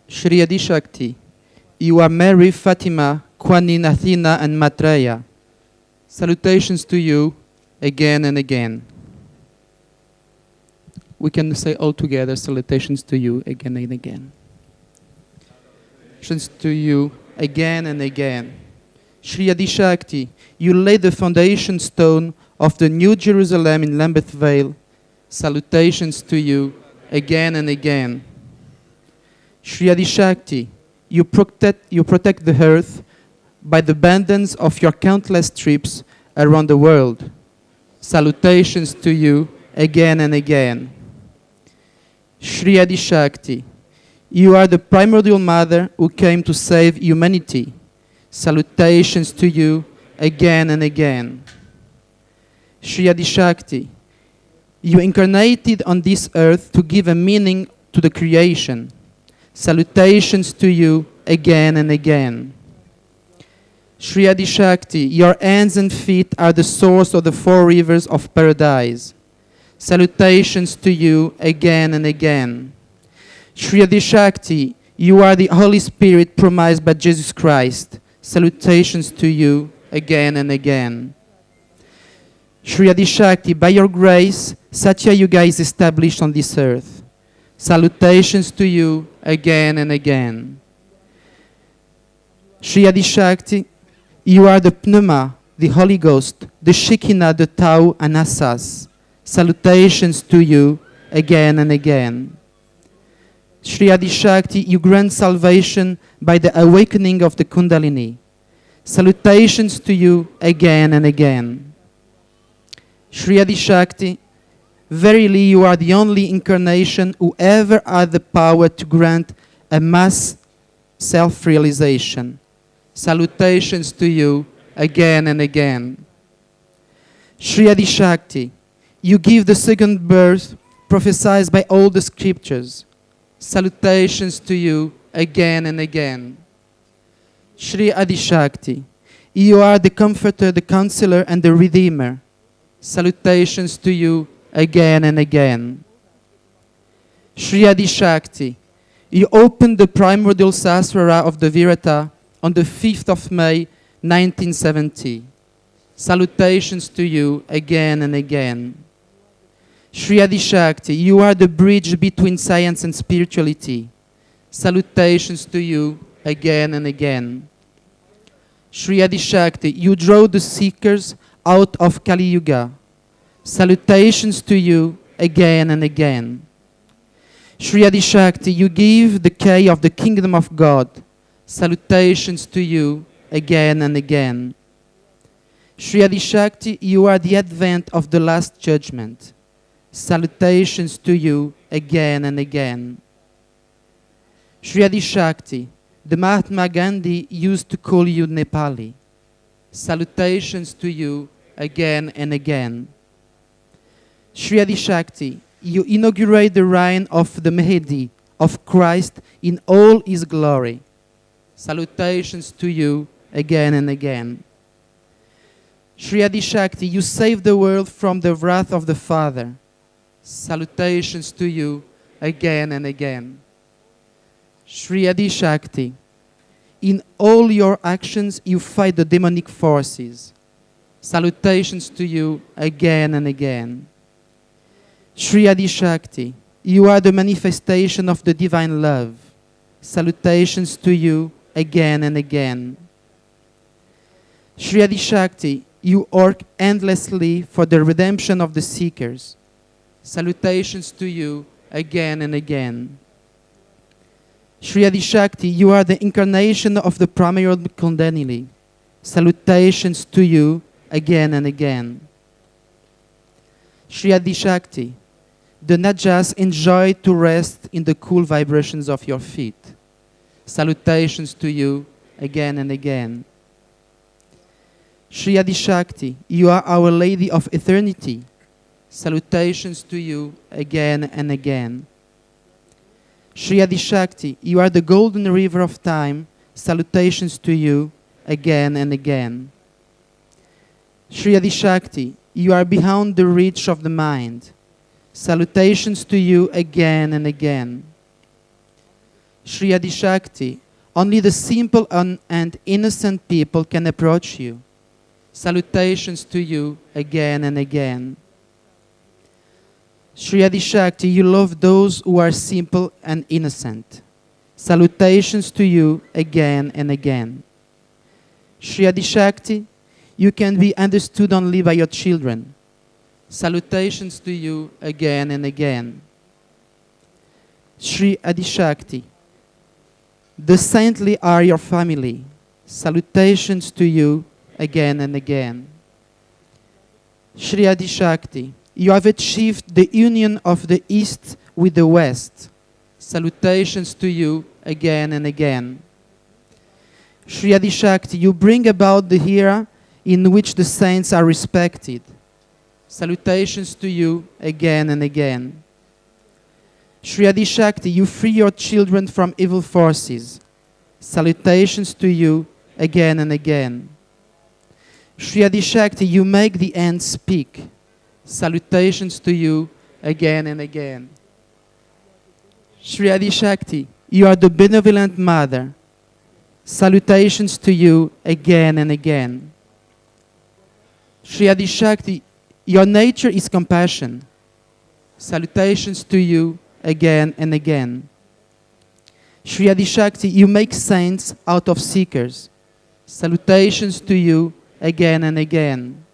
Shri Adi Shakti, you are Mary, Fatima, Kuan Athena, and Maitreya. Salutations to you again and again. We can say all together, salutations to you again and again. Salutations to you again and again. Shri Adi Shakti, you laid the foundation stone of the New Jerusalem in Lambeth Vale. Salutations to you again and again. Shri Adi Shakti, you protect the earth by the abundance of your countless trips around the world. Salutations to you again and again. Shri Adi Shakti, you are the primordial mother who came to save humanity. Salutations to you again and again. Shri Adi Shakti, you incarnated on this earth to give a meaning to the creation. Salutations to you again and again. Shri Adi Shakti, your hands and feet are the source of the four rivers of paradise. Salutations to you again and again. Shri Adi Shakti, you are the Holy Spirit promised by Jesus Christ. Salutations to you again and again. Shri Adi Shakti, by your grace, Satya Yuga is established on this earth. Salutations to you again and again. Shri Adi Shakti, you are the Pneuma, the Holy Ghost, the Shekinah, the Tau, and Asas. Salutations to you again and again. Shri Adi Shakti, you grant salvation by the awakening of the Kundalini. Salutations to you again and again. Shri Adi Shakti, verily you are the only incarnation who ever had the power to grant a mass self-realization. Salutations to you again and again. Shri Adi Shakti, you give the second birth prophesied by all the scriptures. Salutations to you again and again. Shri Adi Shakti, you are the comforter, the counselor, and the redeemer. Salutations to you again and again. Shri Adi Shakti, you opened the primordial sasrara of the Virata on the 5th of May, 1970. Salutations to you again and again. Shri Adi Shakti, you are the bridge between science and spirituality. Salutations to you again and again. Shri Adi Shakti, you draw the seekers out of Kali Yuga. Salutations to you again and again. Shri Adi Shakti, you give the key of the kingdom of God. Salutations to you again and again. Shri Adi Shakti, you are the advent of the last judgment. Salutations to you again and again. Shri Adi Shakti, the Mahatma Gandhi used to call you Nepali. Salutations to you again and again. Shri Adi Shakti, you inaugurate the reign of the Mahdi, of Christ in all his glory. Salutations to you again and again. Shri Adi Shakti, you save the world from the wrath of the Father. Salutations to you again and again. Shri Adi Shakti, in all your actions you fight the demonic forces. Salutations to you again and again. Shri Adi Shakti, you are the manifestation of the divine love. Salutations to you again and again. Shri Adi Shakti, you work endlessly for the redemption of the seekers. Salutations to you again and again. Shri Adi Shakti, you are the incarnation of the primordial Kundalini. Salutations to you again and again. Shri Adi Shakti, the Najas enjoy to rest in the cool vibrations of your feet. Salutations to you again and again. Shri Adi Shakti, you are Our Lady of Eternity. Salutations to you again and again. Shri Adi Shakti, you are the golden river of time. Salutations to you again and again. Shri Adi Shakti, you are beyond the reach of the mind. Salutations to you again and again. Shri Adi Shakti, only the simple and innocent people can approach you. Salutations to you again and again. Shri Adi Shakti, you love those who are simple and innocent. Salutations to you again and again. Shri Adi Shakti, you can be understood only by your children. Salutations to you again and again. Shri Adi Shakti, the saintly are your family. Salutations to you again and again. Shri Adi Shakti, you have achieved the union of the East with the West. Salutations to you again and again. Shri Adi Shakti, you bring about the era in which the saints are respected. Salutations to you again and again. Shri Adi Shakti, you free your children from evil forces. Salutations to you again and again. Shri Adi Shakti, you make the end speak. Salutations to you again and again. Shri Adi Shakti, you are the benevolent mother. Salutations to you again and again. Shri Adi Shakti, your nature is compassion. Salutations to you again and again. Shri Adi Shakti, you make saints out of seekers. Salutations to you again and again.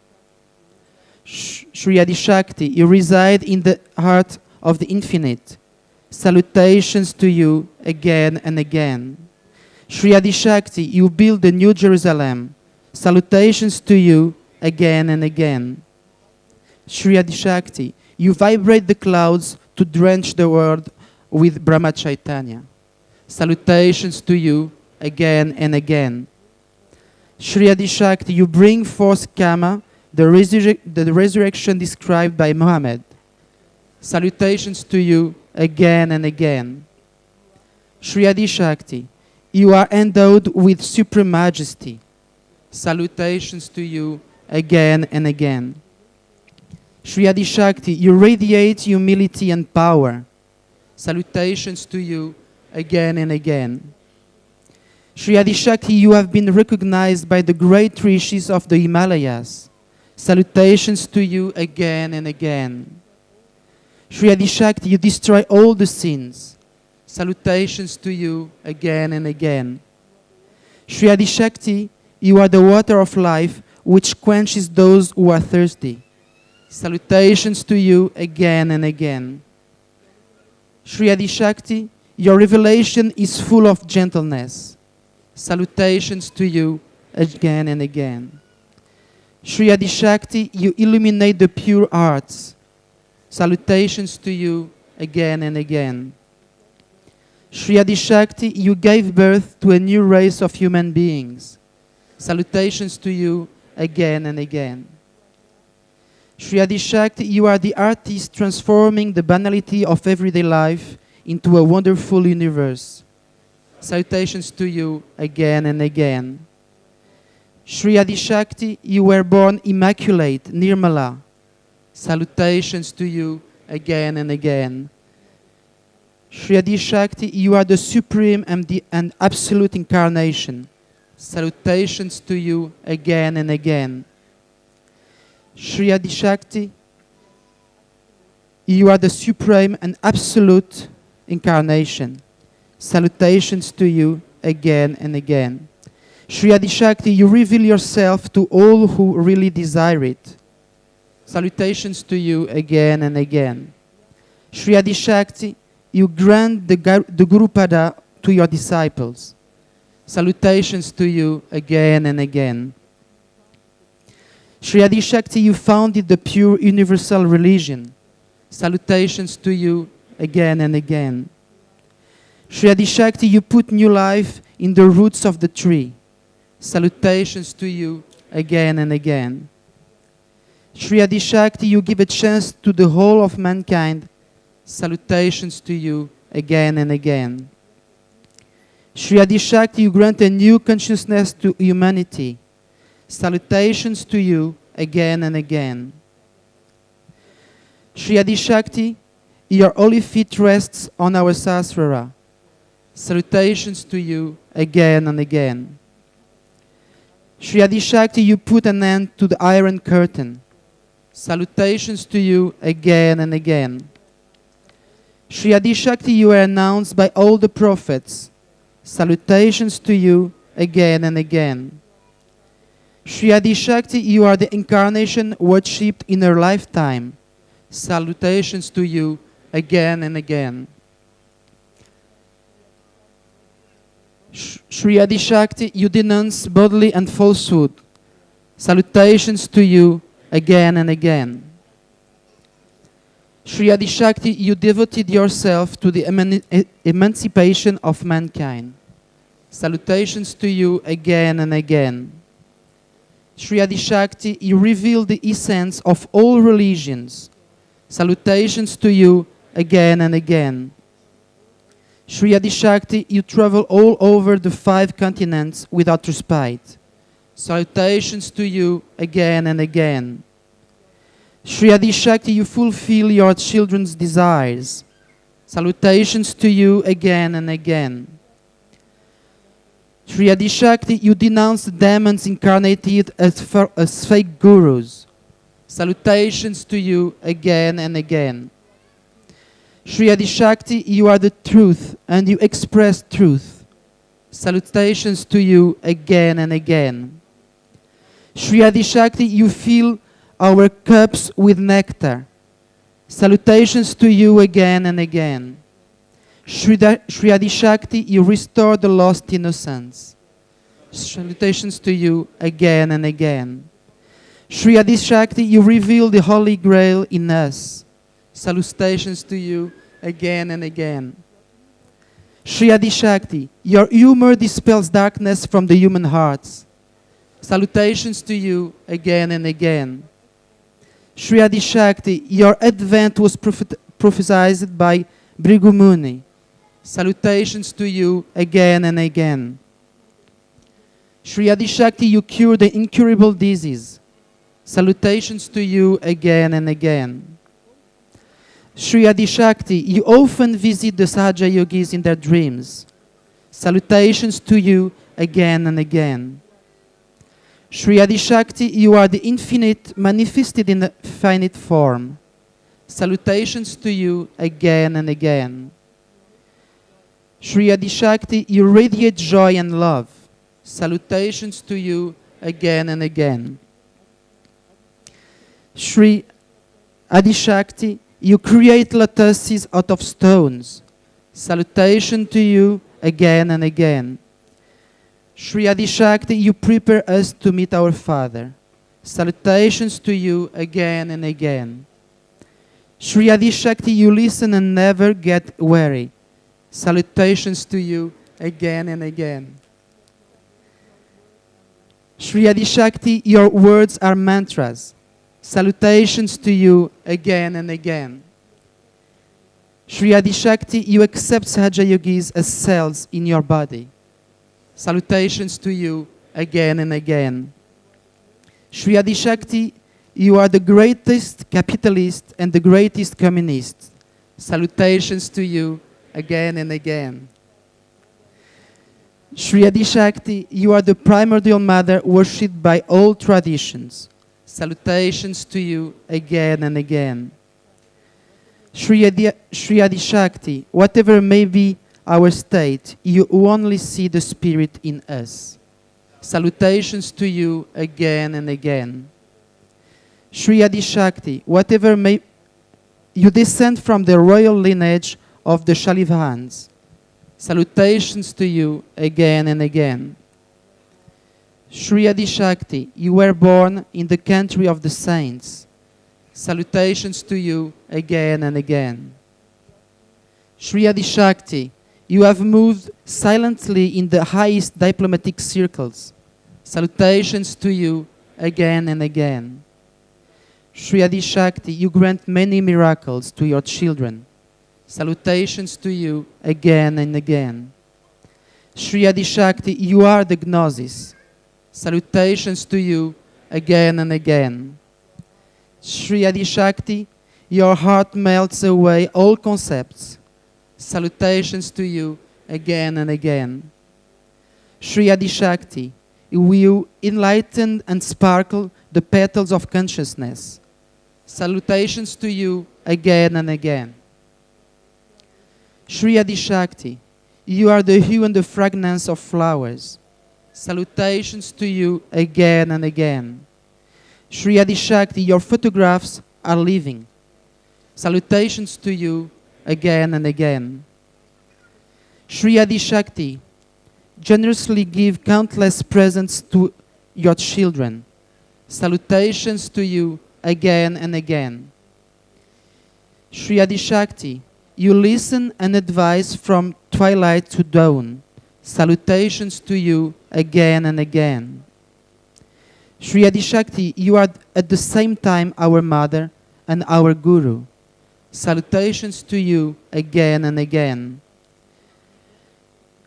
Shri Adi Shakti, you reside in the heart of the infinite. Salutations to you again and again. Shri Adi Shakti, you build the New Jerusalem. Salutations to you again and again. Shri Adi Shakti, you vibrate the clouds to drench the world with Brahma Chaitanya. Salutations to you again and again. Shri Adi Shakti, you bring forth Kama, the resurrection described by Muhammad. Salutations to you again and again. Shri Adi Shakti, you are endowed with supreme majesty. Salutations to you again and again. Shri Adi Shakti, you radiate humility and power. Salutations to you again and again. Shri Adi Shakti, you have been recognized by the great rishis of the Himalayas. Salutations to you again and again. Sri Adishakti, you destroy all the sins. Salutations to you again and again. Sri Adishakti, you are the water of life which quenches those who are thirsty. Salutations to you again and again. Sri Adishakti, your revelation is full of gentleness. Salutations to you again and again. Sri Adishakti, you illuminate the pure hearts. Salutations to you again and again. Sri Adishakti, you gave birth to a new race of human beings. Salutations to you again and again. Sri Adishakti, you are the artist transforming the banality of everyday life into a wonderful universe. Salutations to you again and again. Sri Adishakti, you were born immaculate, Nirmala. Salutations to you again and again. Sri Adishakti, you are the supreme and absolute incarnation. Salutations to you again and again. Sri Adishakti, you are the supreme and absolute incarnation. Salutations to you again and again. Sri Adishakti, you reveal yourself to all who really desire it. Salutations to you again and again. Sri Adishakti, you grant the Gurupada to your disciples. Salutations to you again and again. Sri Adishakti, you founded the pure universal religion. Salutations to you again and again. Sri Adishakti, you put new life in the roots of the tree. Salutations to you again and again. Sri Adishakti, you give a chance to the whole of mankind. Salutations to you again and again. Sri Adishakti, you grant a new consciousness to humanity. Salutations to you again and again. Sri Adishakti, your holy feet rests on our Sahasrara. Salutations to you again and again. Sri Adishakti, you put an end to the Iron Curtain. Salutations to you again and again. Sri Adishakti, you are announced by all the prophets. Salutations to you again and again. Sri Adishakti, you are the incarnation worshipped in her lifetime. Salutations to you again and again. Sri Adishakti, you denounce bodily and falsehood. Salutations to you again and again. Sri Adishakti, you devoted yourself to the emancipation of mankind. Salutations to you again and again. Sri Adishakti, you reveal the essence of all religions. Salutations to you again and again. Sri Adishakti, you travel all over the 5 continents without respite. Salutations to you again and again. Sri Adishakti, you fulfill your children's desires. Salutations to you again and again. Sri Adishakti, you denounce the demons incarnated as fake gurus. Salutations to you again and again. Sri Adishakti, you are the truth and you express truth. Salutations to you again and again. Sri Adishakti, you fill our cups with nectar. Salutations to you again and again. Sri Adishakti, you restore the lost innocence. Salutations to you again and again. Sri Adishakti, you reveal the Holy Grail in us. Salutations to you again and again. Sri Adishakti, your humor dispels darkness from the human hearts. Salutations to you again and again. Sri Adishakti, your advent was prophesied by Bhrigu Muni. Salutations to you again and again. Sri Adishakti, you cure the incurable disease. Salutations to you again and again. Sri Adishakti, you often visit the Sahaja Yogis in their dreams. Salutations to you again and again. Sri Adishakti, you are the infinite manifested in a finite form. Salutations to you again and again. Shri Adishakti, you radiate joy and love. Salutations to you again and again. Shri Adishakti, you create lotuses out of stones. Salutation to you again and again. Shri Adishakti, you prepare us to meet our Father. Salutations to you again and again. Shri Adishakti, you listen and never get weary. Salutations to you again and again. Shri Adishakti, your words are mantras. Salutations to you again and again. Shri Adishakti, you accept Sahaja Yogis as cells in your body. Salutations to you again and again. Shri Adishakti, you are the greatest capitalist and the greatest communist. Salutations to you again and again. Shri Adishakti, you are the primordial mother worshipped by all traditions. Salutations to you again and again. Shri Adishakti, whatever may be our state, you only see the spirit in us. Salutations to you again and again. Shri Adishakti, whatever may you descend from the royal lineage of the Shalivahans. Salutations to you again and again. Shri Adishakti, you were born in the country of the saints. Salutations to you again and again. Shri Adishakti, you have moved silently in the highest diplomatic circles. Salutations to you again and again. Shri Adishakti, you grant many miracles to your children. Salutations to you again and again. Shri Adishakti, you are the Gnosis. Salutations to you again and again. Shri Adishakti, your heart melts away all concepts. Salutations to you again and again. Shri Adishakti, you enlighten and sparkle the petals of consciousness. Salutations to you again and again. Shri Adishakti, you are the hue and the fragrance of flowers. Salutations to you again and again. Shri Adishakti, your photographs are living. Salutations to you again and again. Shri Adishakti, generously give countless presents to your children. Salutations to you again and again. Shri Adishakti, you listen and advise from twilight to dawn. Salutations to you again and again. Shri Adishakti, you are at the same time our mother and our guru. Salutations to you again and again.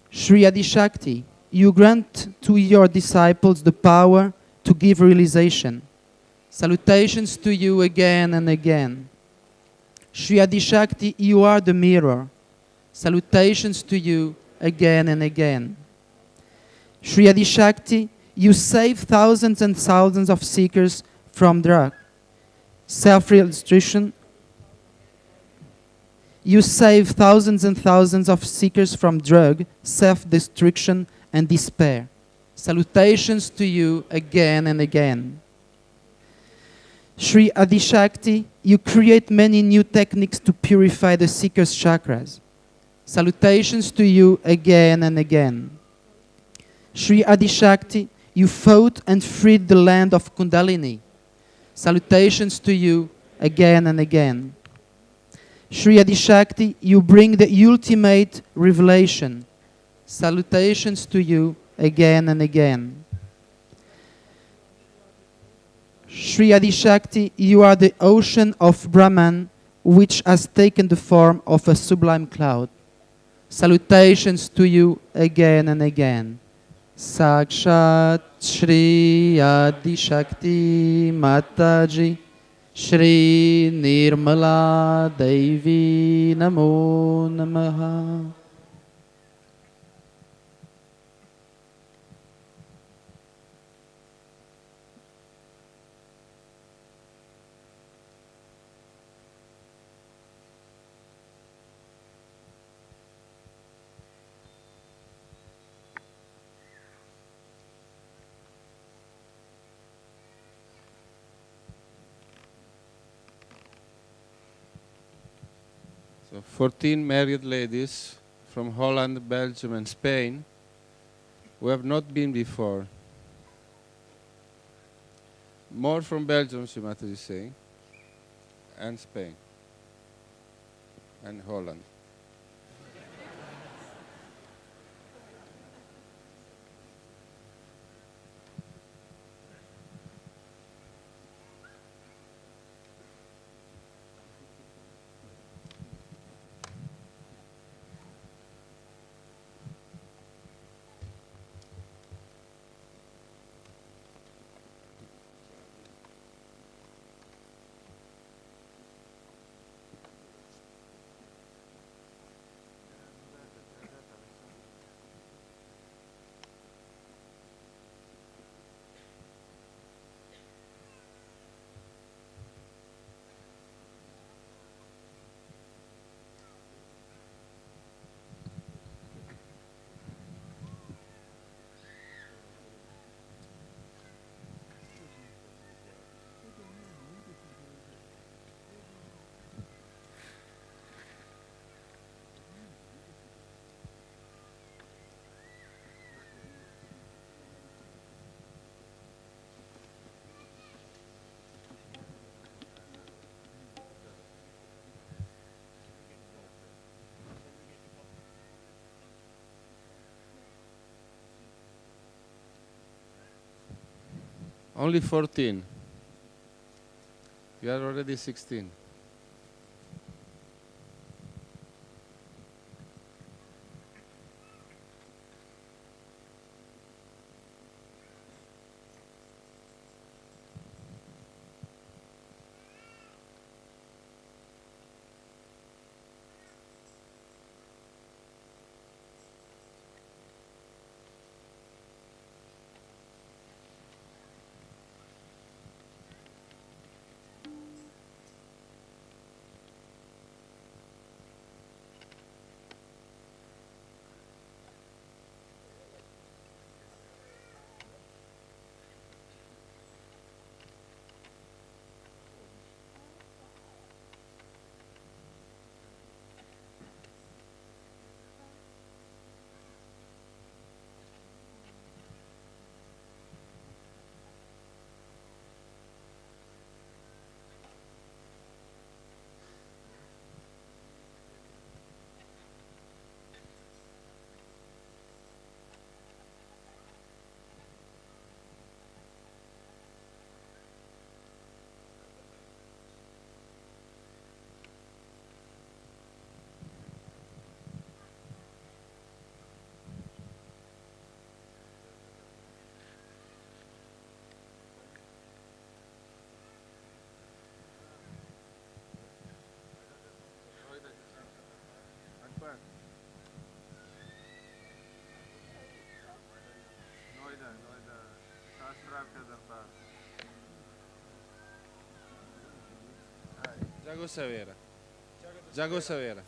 Shri Adishakti, you grant to your disciples the power to give realization. Salutations to you again and again. Shri Adishakti, you are the mirror. Salutations to you again and again. Shri Adishakti, you save thousands and thousands of seekers from drug, self-realization. You save thousands and thousands of seekers from drug, self-destruction, and despair. Salutations to you again and again. Shri Adishakti, you create many new techniques to purify the seeker's chakras. Salutations to you again and again. Shri Adishakti, you fought and freed the land of Kundalini. Salutations to you again and again. Shri Adishakti, you bring the ultimate revelation. Salutations to you again and again. Shri Adishakti, you are the ocean of Brahman which has taken the form of a sublime cloud. Salutations to you again and again. Sakshat Shri Adishakti Mataji Shri Nirmala Devi Namo Namaha. So 14 married ladies from Holland, Belgium, and Spain who have not been before. More from Belgium, Shri Mataji is saying, and Spain, and Holland. Only 14. You are already 16. Jago Savera. Jago Savera.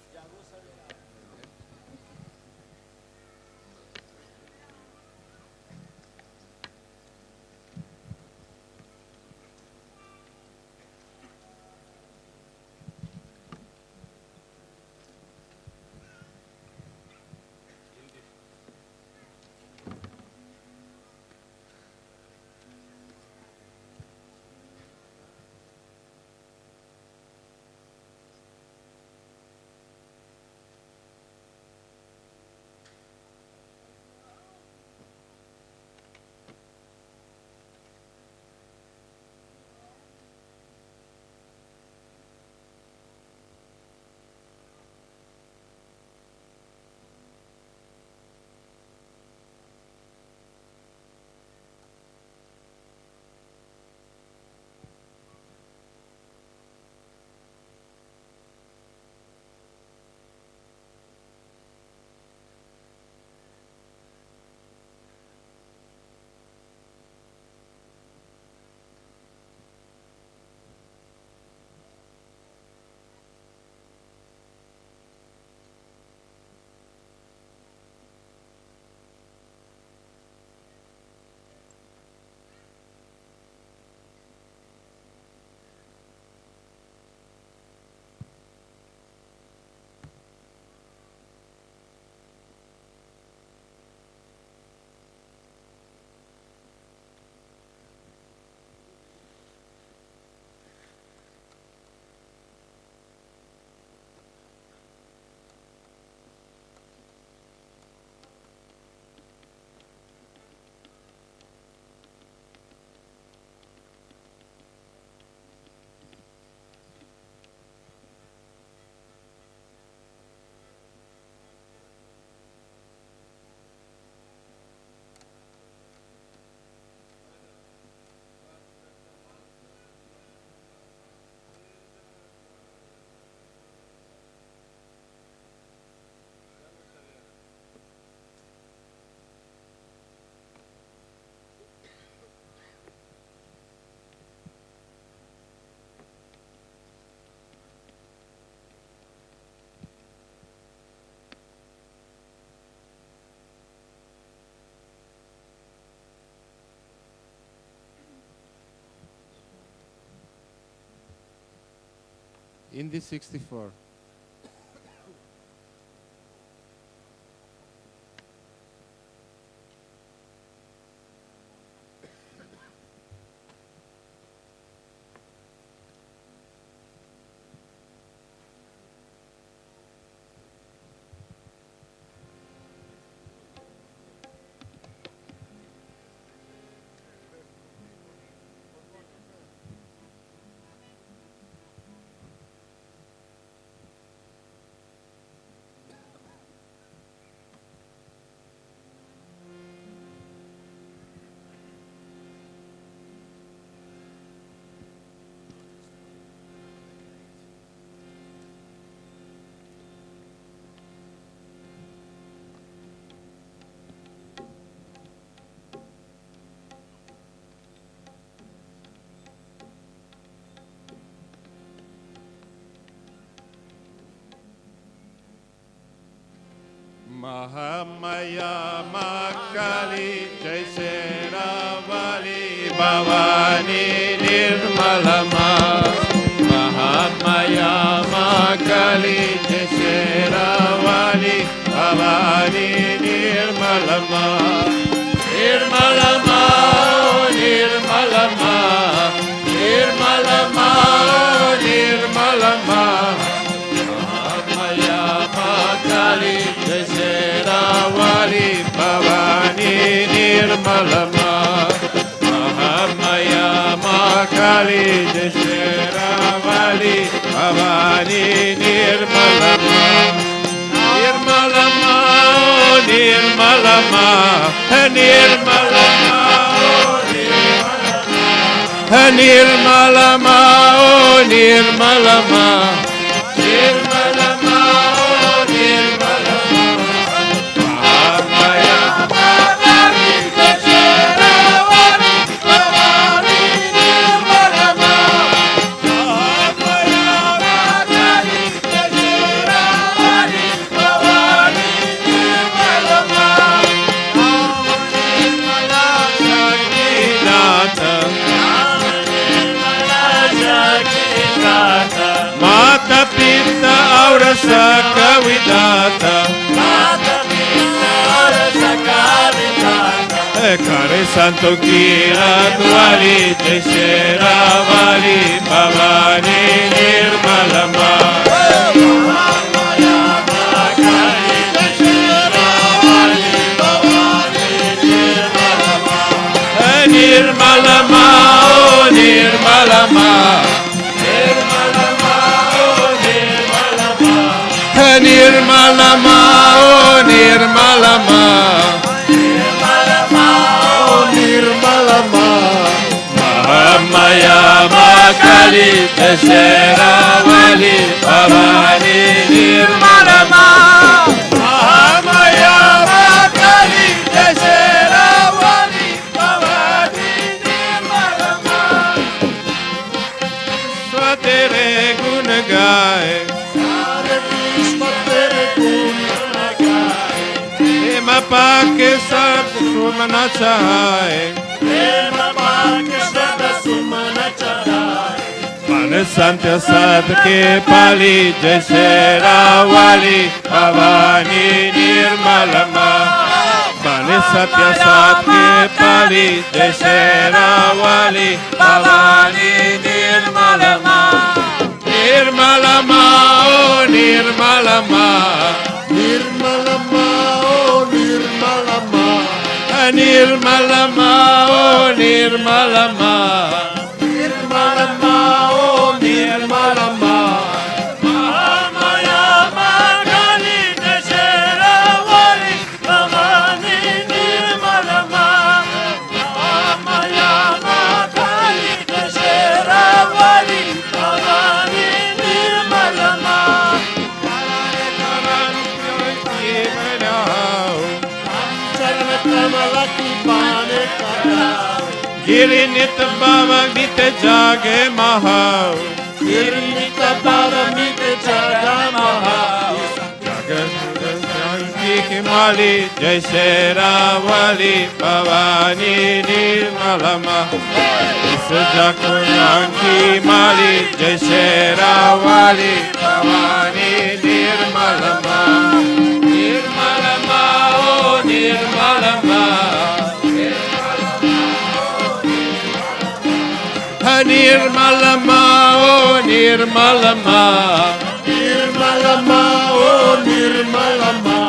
Indy 64. Mahamaya Makali Jai Seravali Bhavani Nirmalama. Mahamaya Makali Jai Seravali Bhavani Nirmalama. Nirmalama, Nirmalama, Nirmalama, Nirmalama. Mahamaya Makali Jai Seravali Bhavani Nirmalama. Mahamaya Makali Jai Seravali Bhavani Nirmalama. Nirmalama, Nirmalama, Nirmalama, Nirmalama, Nirmalama, Nirmalama, Nirmalama. Mahamaya Makali Jai Seravali Bhavani Nirmalama. Mahamaya Makali Jai Seravali Bhavani Nirmalama. Nirmala Shaktinatha, Mata Pita Aura Saka Vidata, Kare Santo Kira Dwali Jai Seravali Bhavani Nirmalama. Mahamaya Makali Jai Seravali Bhavani Nirmalama. Nirmalama, oh Nirmalama, Nirmalama, oh Nirmalama, Nirmalama, oh Nirmalama, Nirmalama, oh Nirmalama. Mahamaya Makali Jai Seravali Bhavani Nirmalama. Mahamaya Makali Jai Seravali Bhavani Nirmalama. Swatere gun gaye, Ema Pake Sat Sumana Chahaye, Pane Santya Sat Ke Pali Jai Seravali Bhavani Nirmalama. Pane Satya Sat Ke Pali Jai Seravali Bhavani Nirmalama. Nirmalama, oh Nirmalama, Nirmalama, oh Nirmalama, Nirmalama, oh Nirmalama, Nirmalama, oh Nirmalama. Mahamaya Makali Jai Seravali Bhavani Nirmalama. Mahamaya Makali Jai Seravali Bhavani Nirmalama. Girinita Baba Vita Jage Mahau, Girinita Baba Vita Jaga Mahau, Jaga की माली जय शेरावाली भवानी निर्मलमा इस जगुनाम की माली जय शेरावाली भवानी निर्मलमा निर्मलमा ओ निर्मलमा निर्मलमा ओ निर्मलमा निर्मलमा ओ निर्मलमा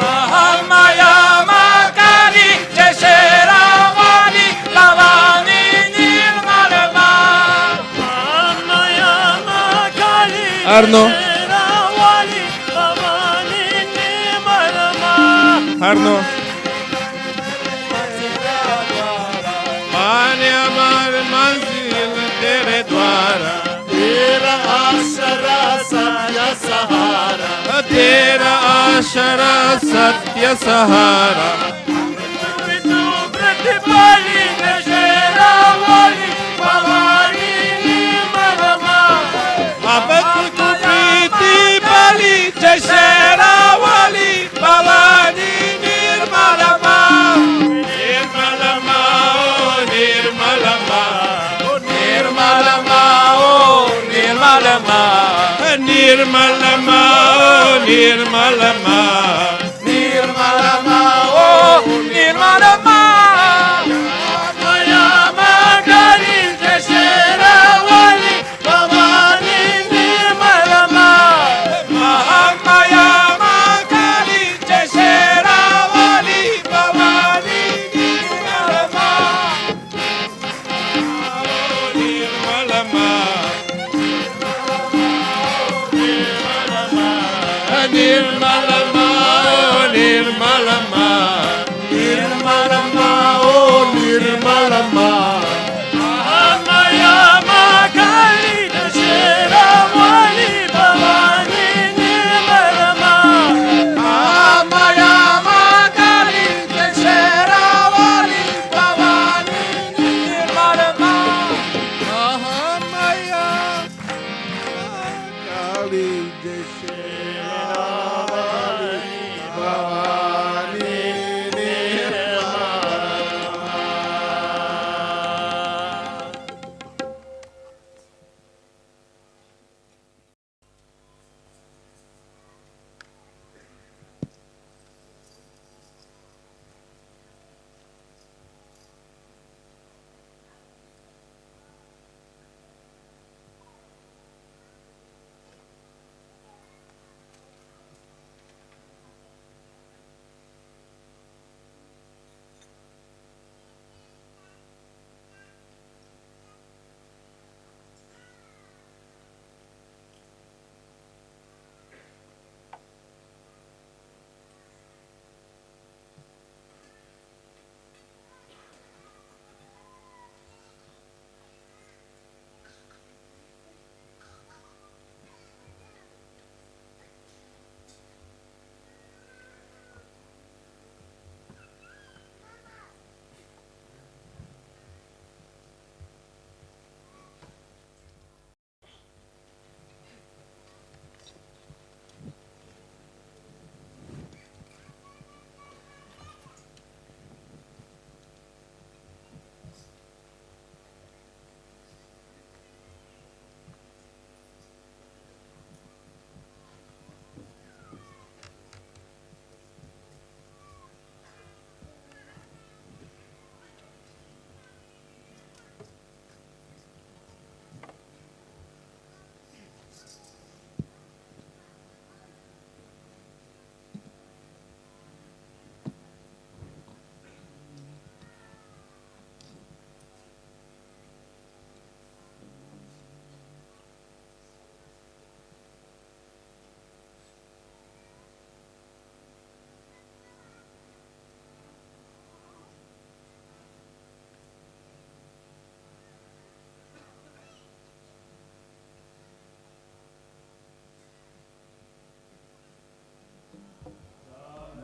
महामाया माकारी जय Sherawali Bhavani निर्मलमा Mahamaya माकारी Arno Sherawali Bhavani निर्मलमा Arno मान्य मार मंजिल तेरे द्वारा तेरा आशरा सत्य सहारा तेरा आशरा सत्य सहारा तू प्रतिपाली शेरावाली भवानी निर्मलमा अब तू प्रीति पाली जय शेरावाली भवानी निर्मलमा निर्मलमा निर्मलमा निर्मलमा ओ निर्मलमा निर्मलमा ओ निर्मलमा निर्मलमा ओ निर्मलमा माया मागरी जय शेरावाली भवानी निर्मलमा महामाया मागरी जय शेरावाली भवानी निर्मलमा निर्मलमा निर्मलमा निर्मलमा निर्मलमा ओ निर्मलमा महामाया मागरी जय शेरावाली भवानी निर्मलमा महामाया मागरी जय शेरावाली भवानी निर्मलमा महामाया मागरी जय शेरावाली भवानी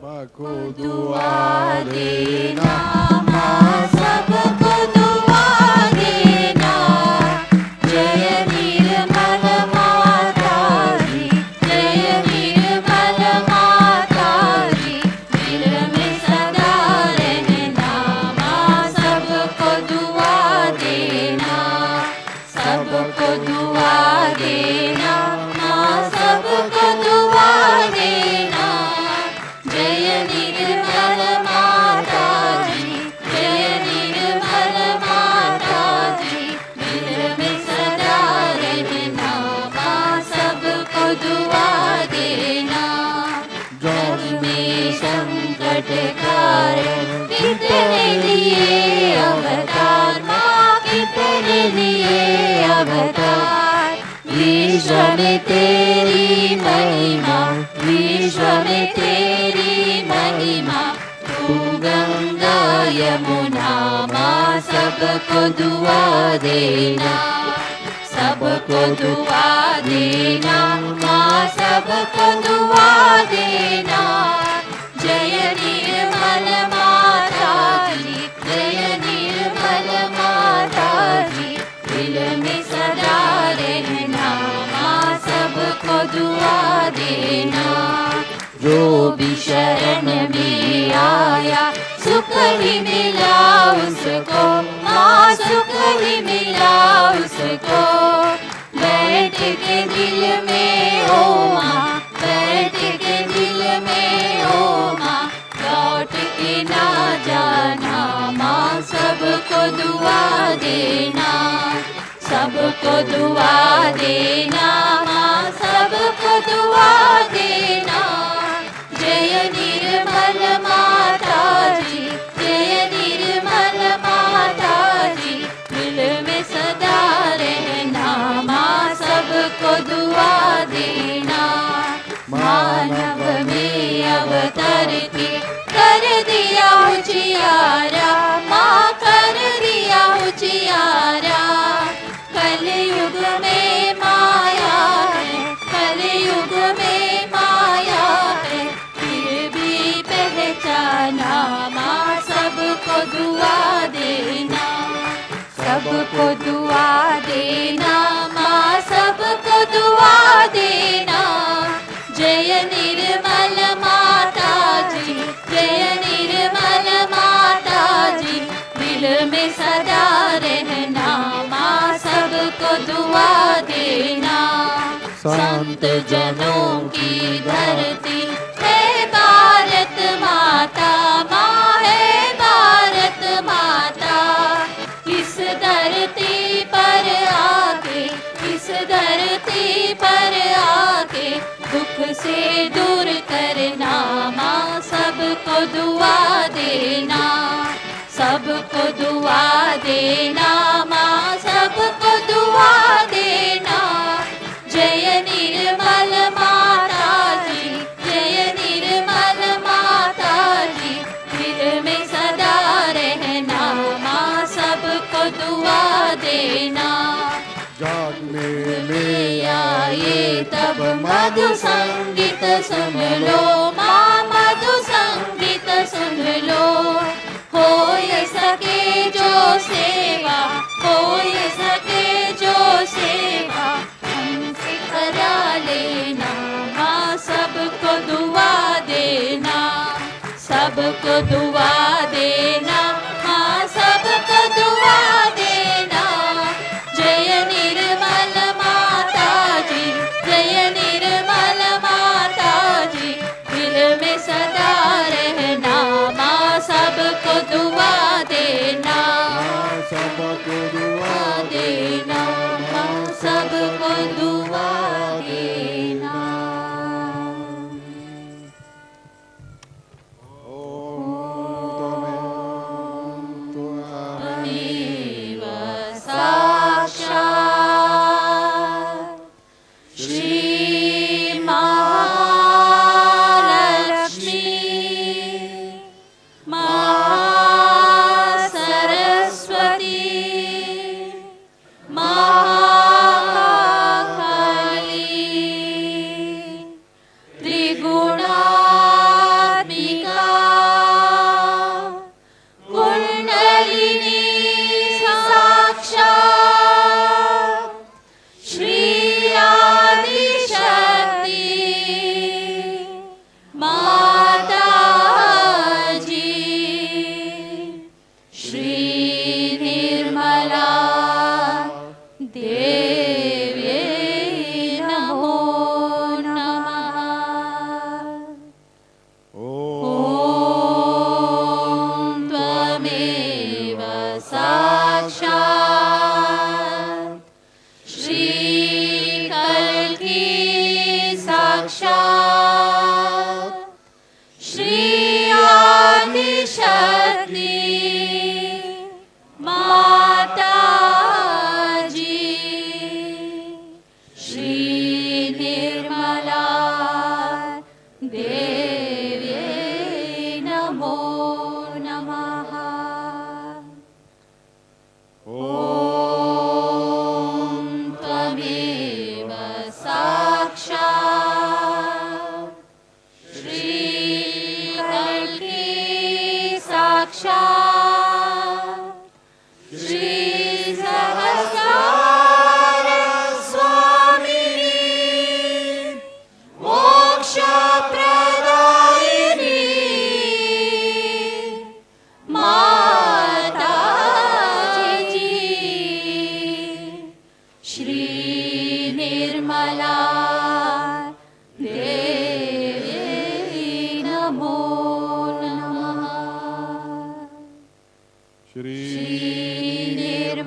सबको दुआ देना सबको दुआ देना जय निर्मल माता जी जय निर्मल माता जी अवतार, विश्व में तेरी महिमा, विश्व में तेरी महिमा। तू गंगा यमुना माँ सबको दुआ देना, सबको दुआ देना माँ सबको दुआ देना। जय निर्मल माता जी, जय निर्मल माता जी, दिल में सदा रहना माँ सबको दुआ देना। जो भी शरण में आया सुख ही मिला उसको, माँ सुख ही मिला उसको। बैठ के दिल में ओ माँ, बैठ के दिल में ओ माँ, लौट के ना जाना माँ सबको दुआ देना, सबको दुआ देना माँ सबको दुआ देना। जय निर्मल माता जी, जय निर्मल माता जी, दिल में सदा रहना माँ सबको दुआ देना। मानव में अवतार के कर दिया उजियारा, माँ कर दिया उजियारा। कलयुग में माया है, कलयुग में माया है, फिर भी पहचाना माँ सबको दुआ देना, सबको दुआ देना माँ सबको दुआ देना। जय निर्मल माता जी, जय निर्मल माता जी, दिल में सदा रहना माँ सबको दुआ देना। संत जनों की धरती है भारत माता, माँ है भारत माता। इस धरती पर आके, इस धरती पर आके दुख से दूर करना माँ सबको दुआ देना, सबको दुआ देना माँ सबको दुआ देना। जय निर्मल माता जी, जय निर्मल माता जी, दिल में सदा रहना माँ सबको दुआ देना। जाग में आए तब मधु संगीत सुन लो माँ, मधु संगीत सुन लो। हो सके जो सेवा, हो सके जो सेवा हमसे करा लेना माँ सबको दुआ देना, सबको दुआ देना माँ सबको दुआ देना। जय निर्मल माता जी, जय निर्मल माता जी, दिल में सदा रहना माँ सबको दुआ देना, सबको दुआ देना माँ सबको दुआ देना। ओम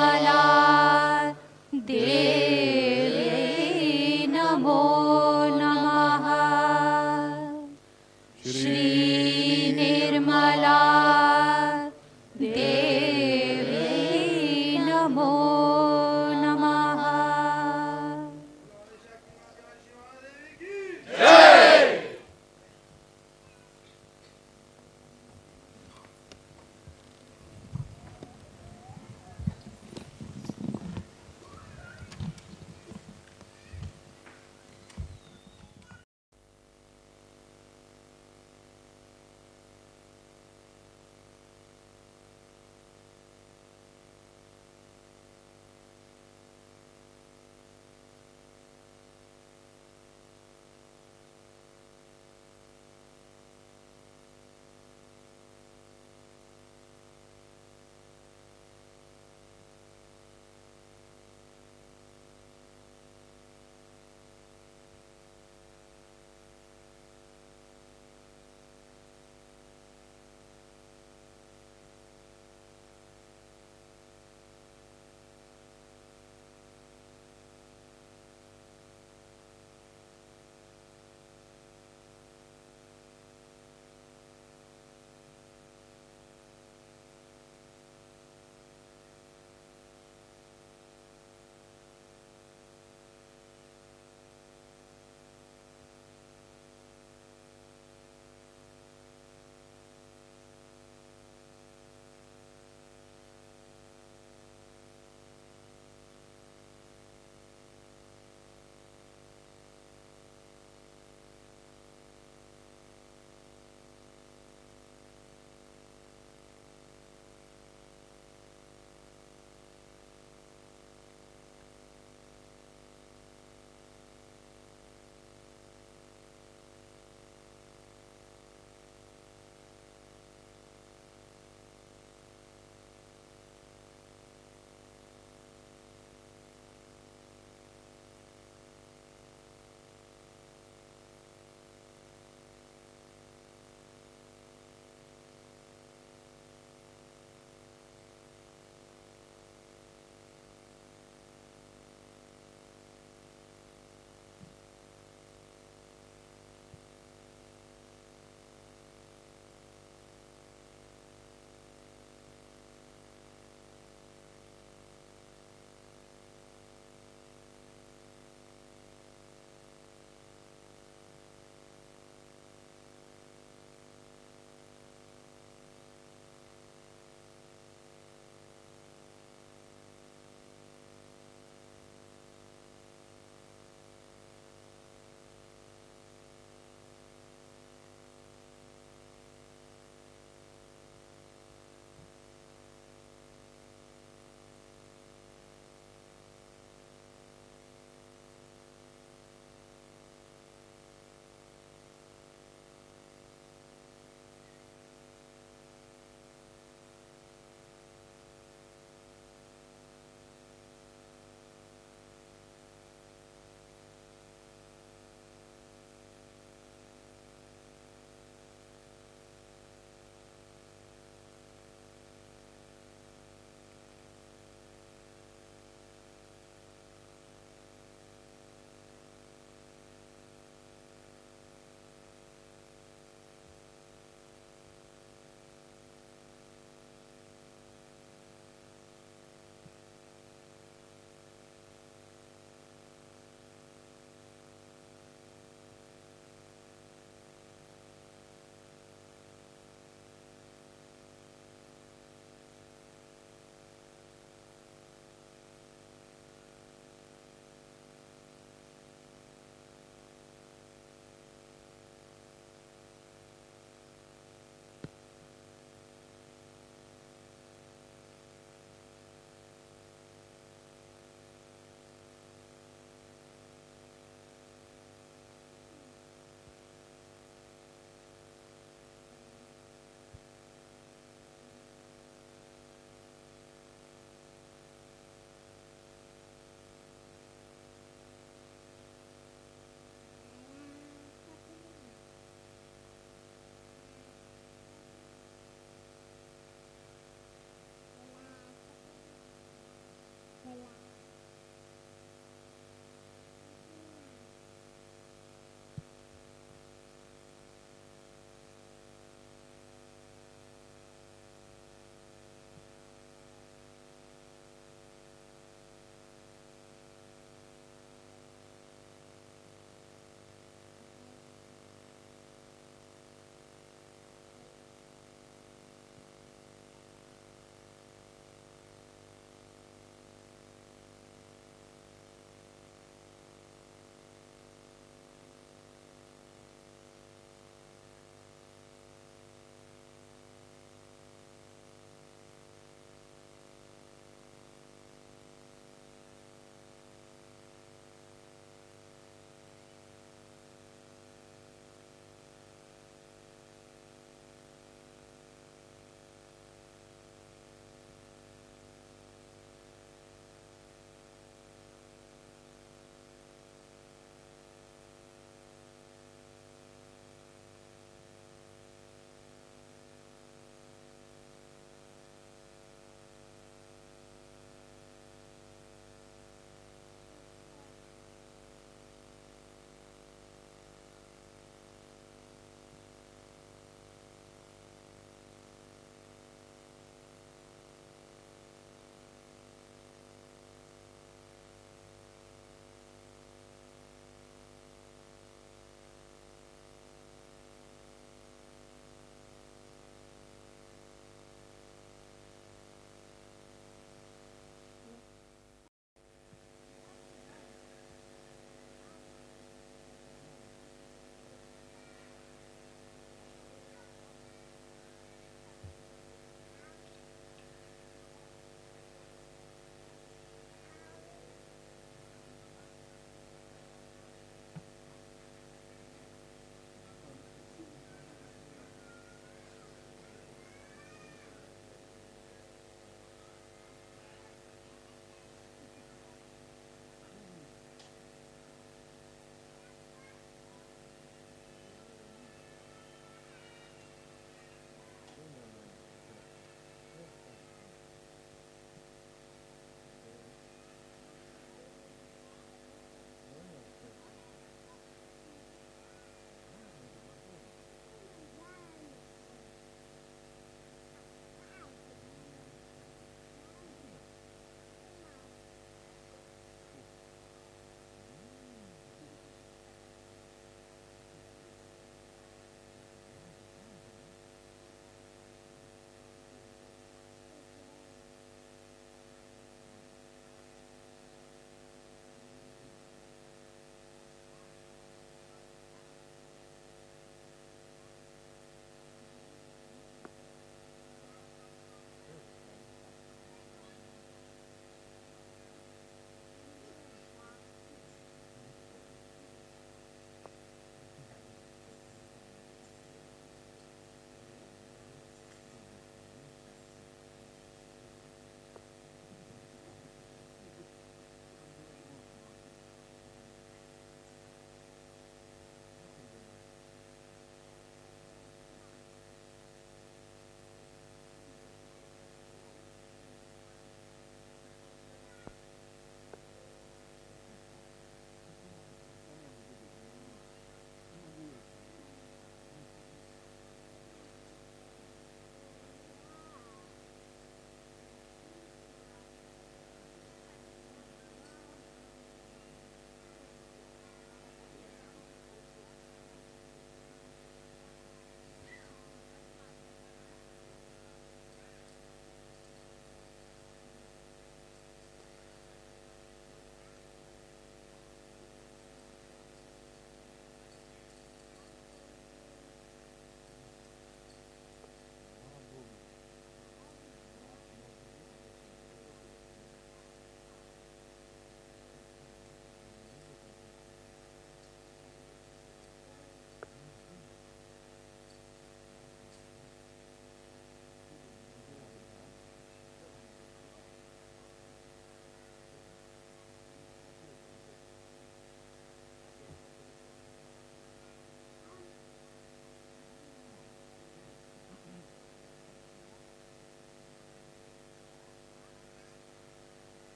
निर्मला देवी नमो नमः श्री निर्मला देवी नमो नमः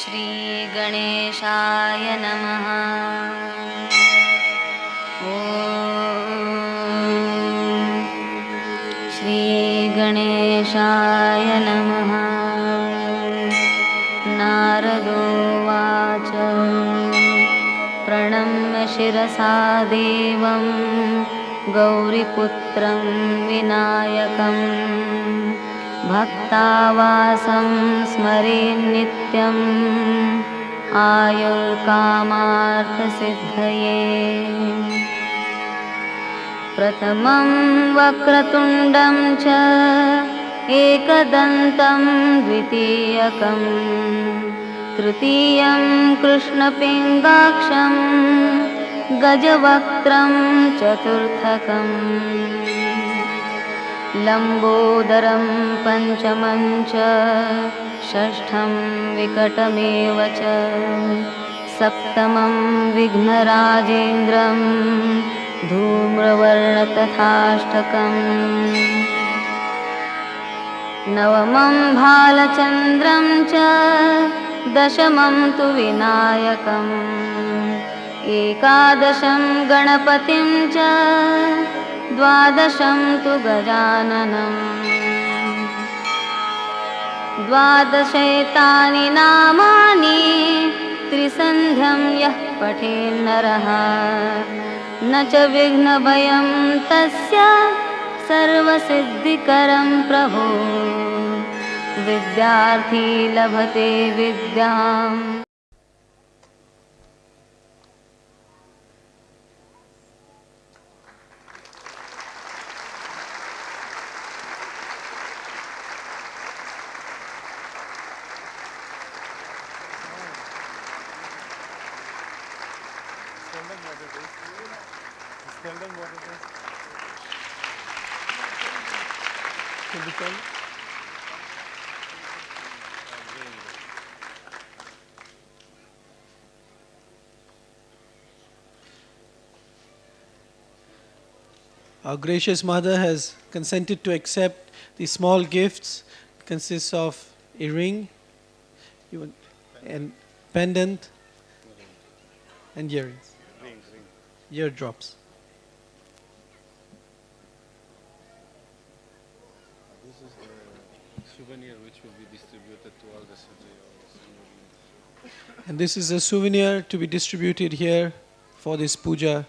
श्रीगणेशाय नमः। ॐ श्रीगणेशाय नमः। नारदोवाच प्रणम्य शिरसा देवं गौरीपुत्रं विनायकं भक्तावासं स्मरेन्नित्यम् आयुर्कामार्थसिद्धये। प्रथमं वक्रतुण्डं च एकदन्तं द्वितीयकं तृतीयं कृष्णपिङ्गाक्षं गजवक्त्रं चतुर्थकम् लम्बोदरं पञ्चमं च षष्ठं विकटमेव च सप्तमं विघ्नराजेन्द्रं धूम्रवर्णतथाष्टकम् नवमं भालचन्द्रं च दशमं तु विनायकम् एकादशं गणपतिं च द्वादशं तु गजाननम् द्वादशैतानि नामानि त्रिसन्ध्यं यः पठेन्नरः न च विघ्नभयं तस्य सर्वसिद्धिकरं प्रभो विद्यार्थी लभते विद्याम्। Our gracious mother has consented to accept these small gifts. It consists of a ring, and pendant, and earrings, eardrops. This is the souvenir which will be distributed to all the surgeons. And this is a souvenir to be distributed here for this puja.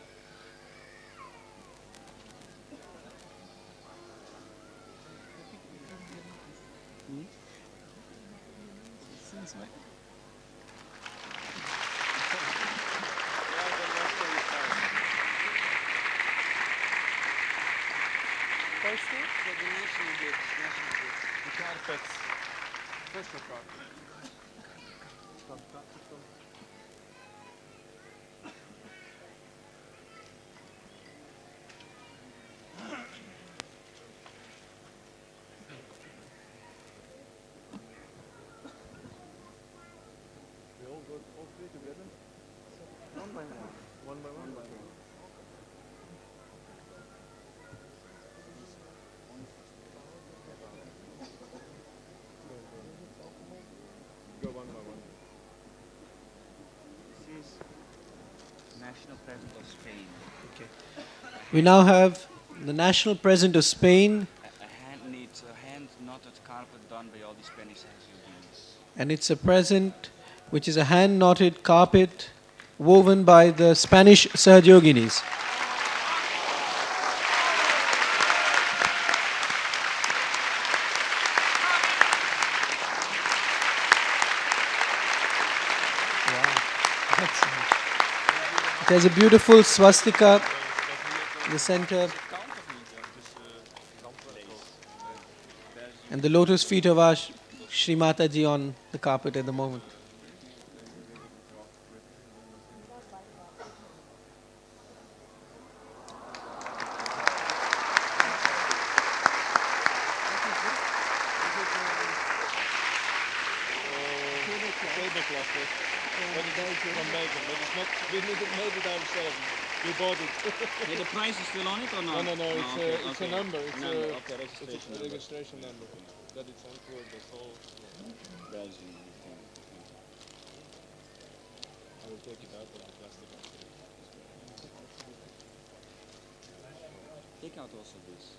National President of Spain. Okay. We now have the national president of Spain, A hand-knotted carpet done by all the Spanish Herzegovians. and it's a present which is a hand-knotted carpet woven by the Spanish Sahajyoginis. There's a beautiful swastika in the center, and the lotus feet of our Shri Mataji on the carpet at the moment. We bought it. Hey, the price is still on it or not? No, it's a number. It's Number, okay, registration number. registration number. That it's on tour, that's all. Belgium. Take out also this.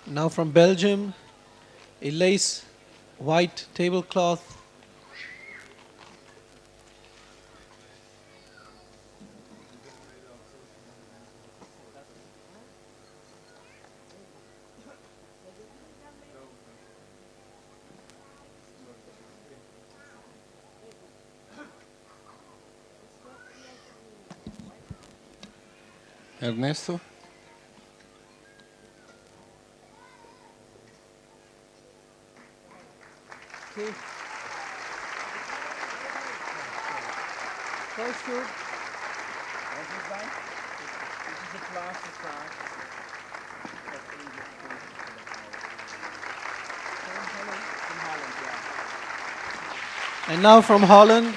Now from Belgium, a lace white tablecloth. Ernesto? And now from Holland,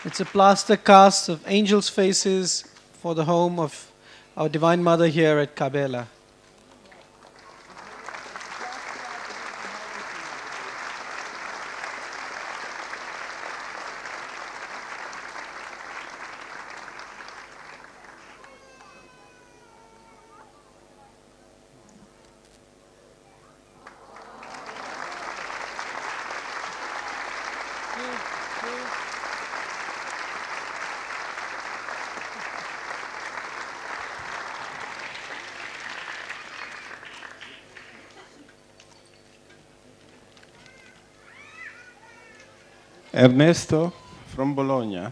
it's a plaster cast of angels' faces for the home of our Divine Mother here at Kabela. Ernesto from Bologna.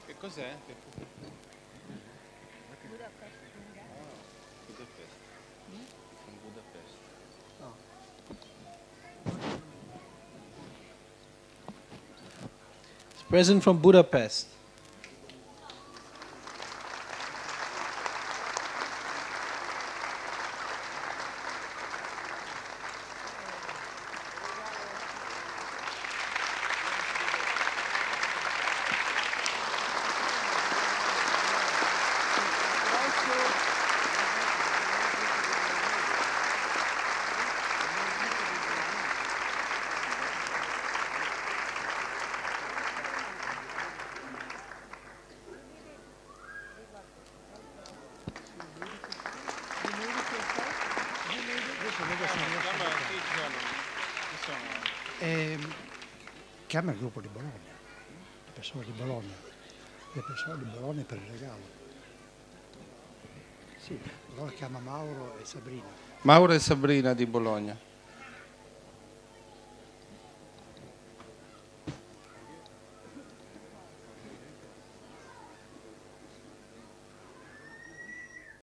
Che cos'è? Budapest. From Budapest. It's a present from Budapest. Chiama il gruppo di Bologna, le persone di Bologna per il regalo. Sì, allora chiama Mauro e Sabrina. Mauro e Sabrina di Bologna.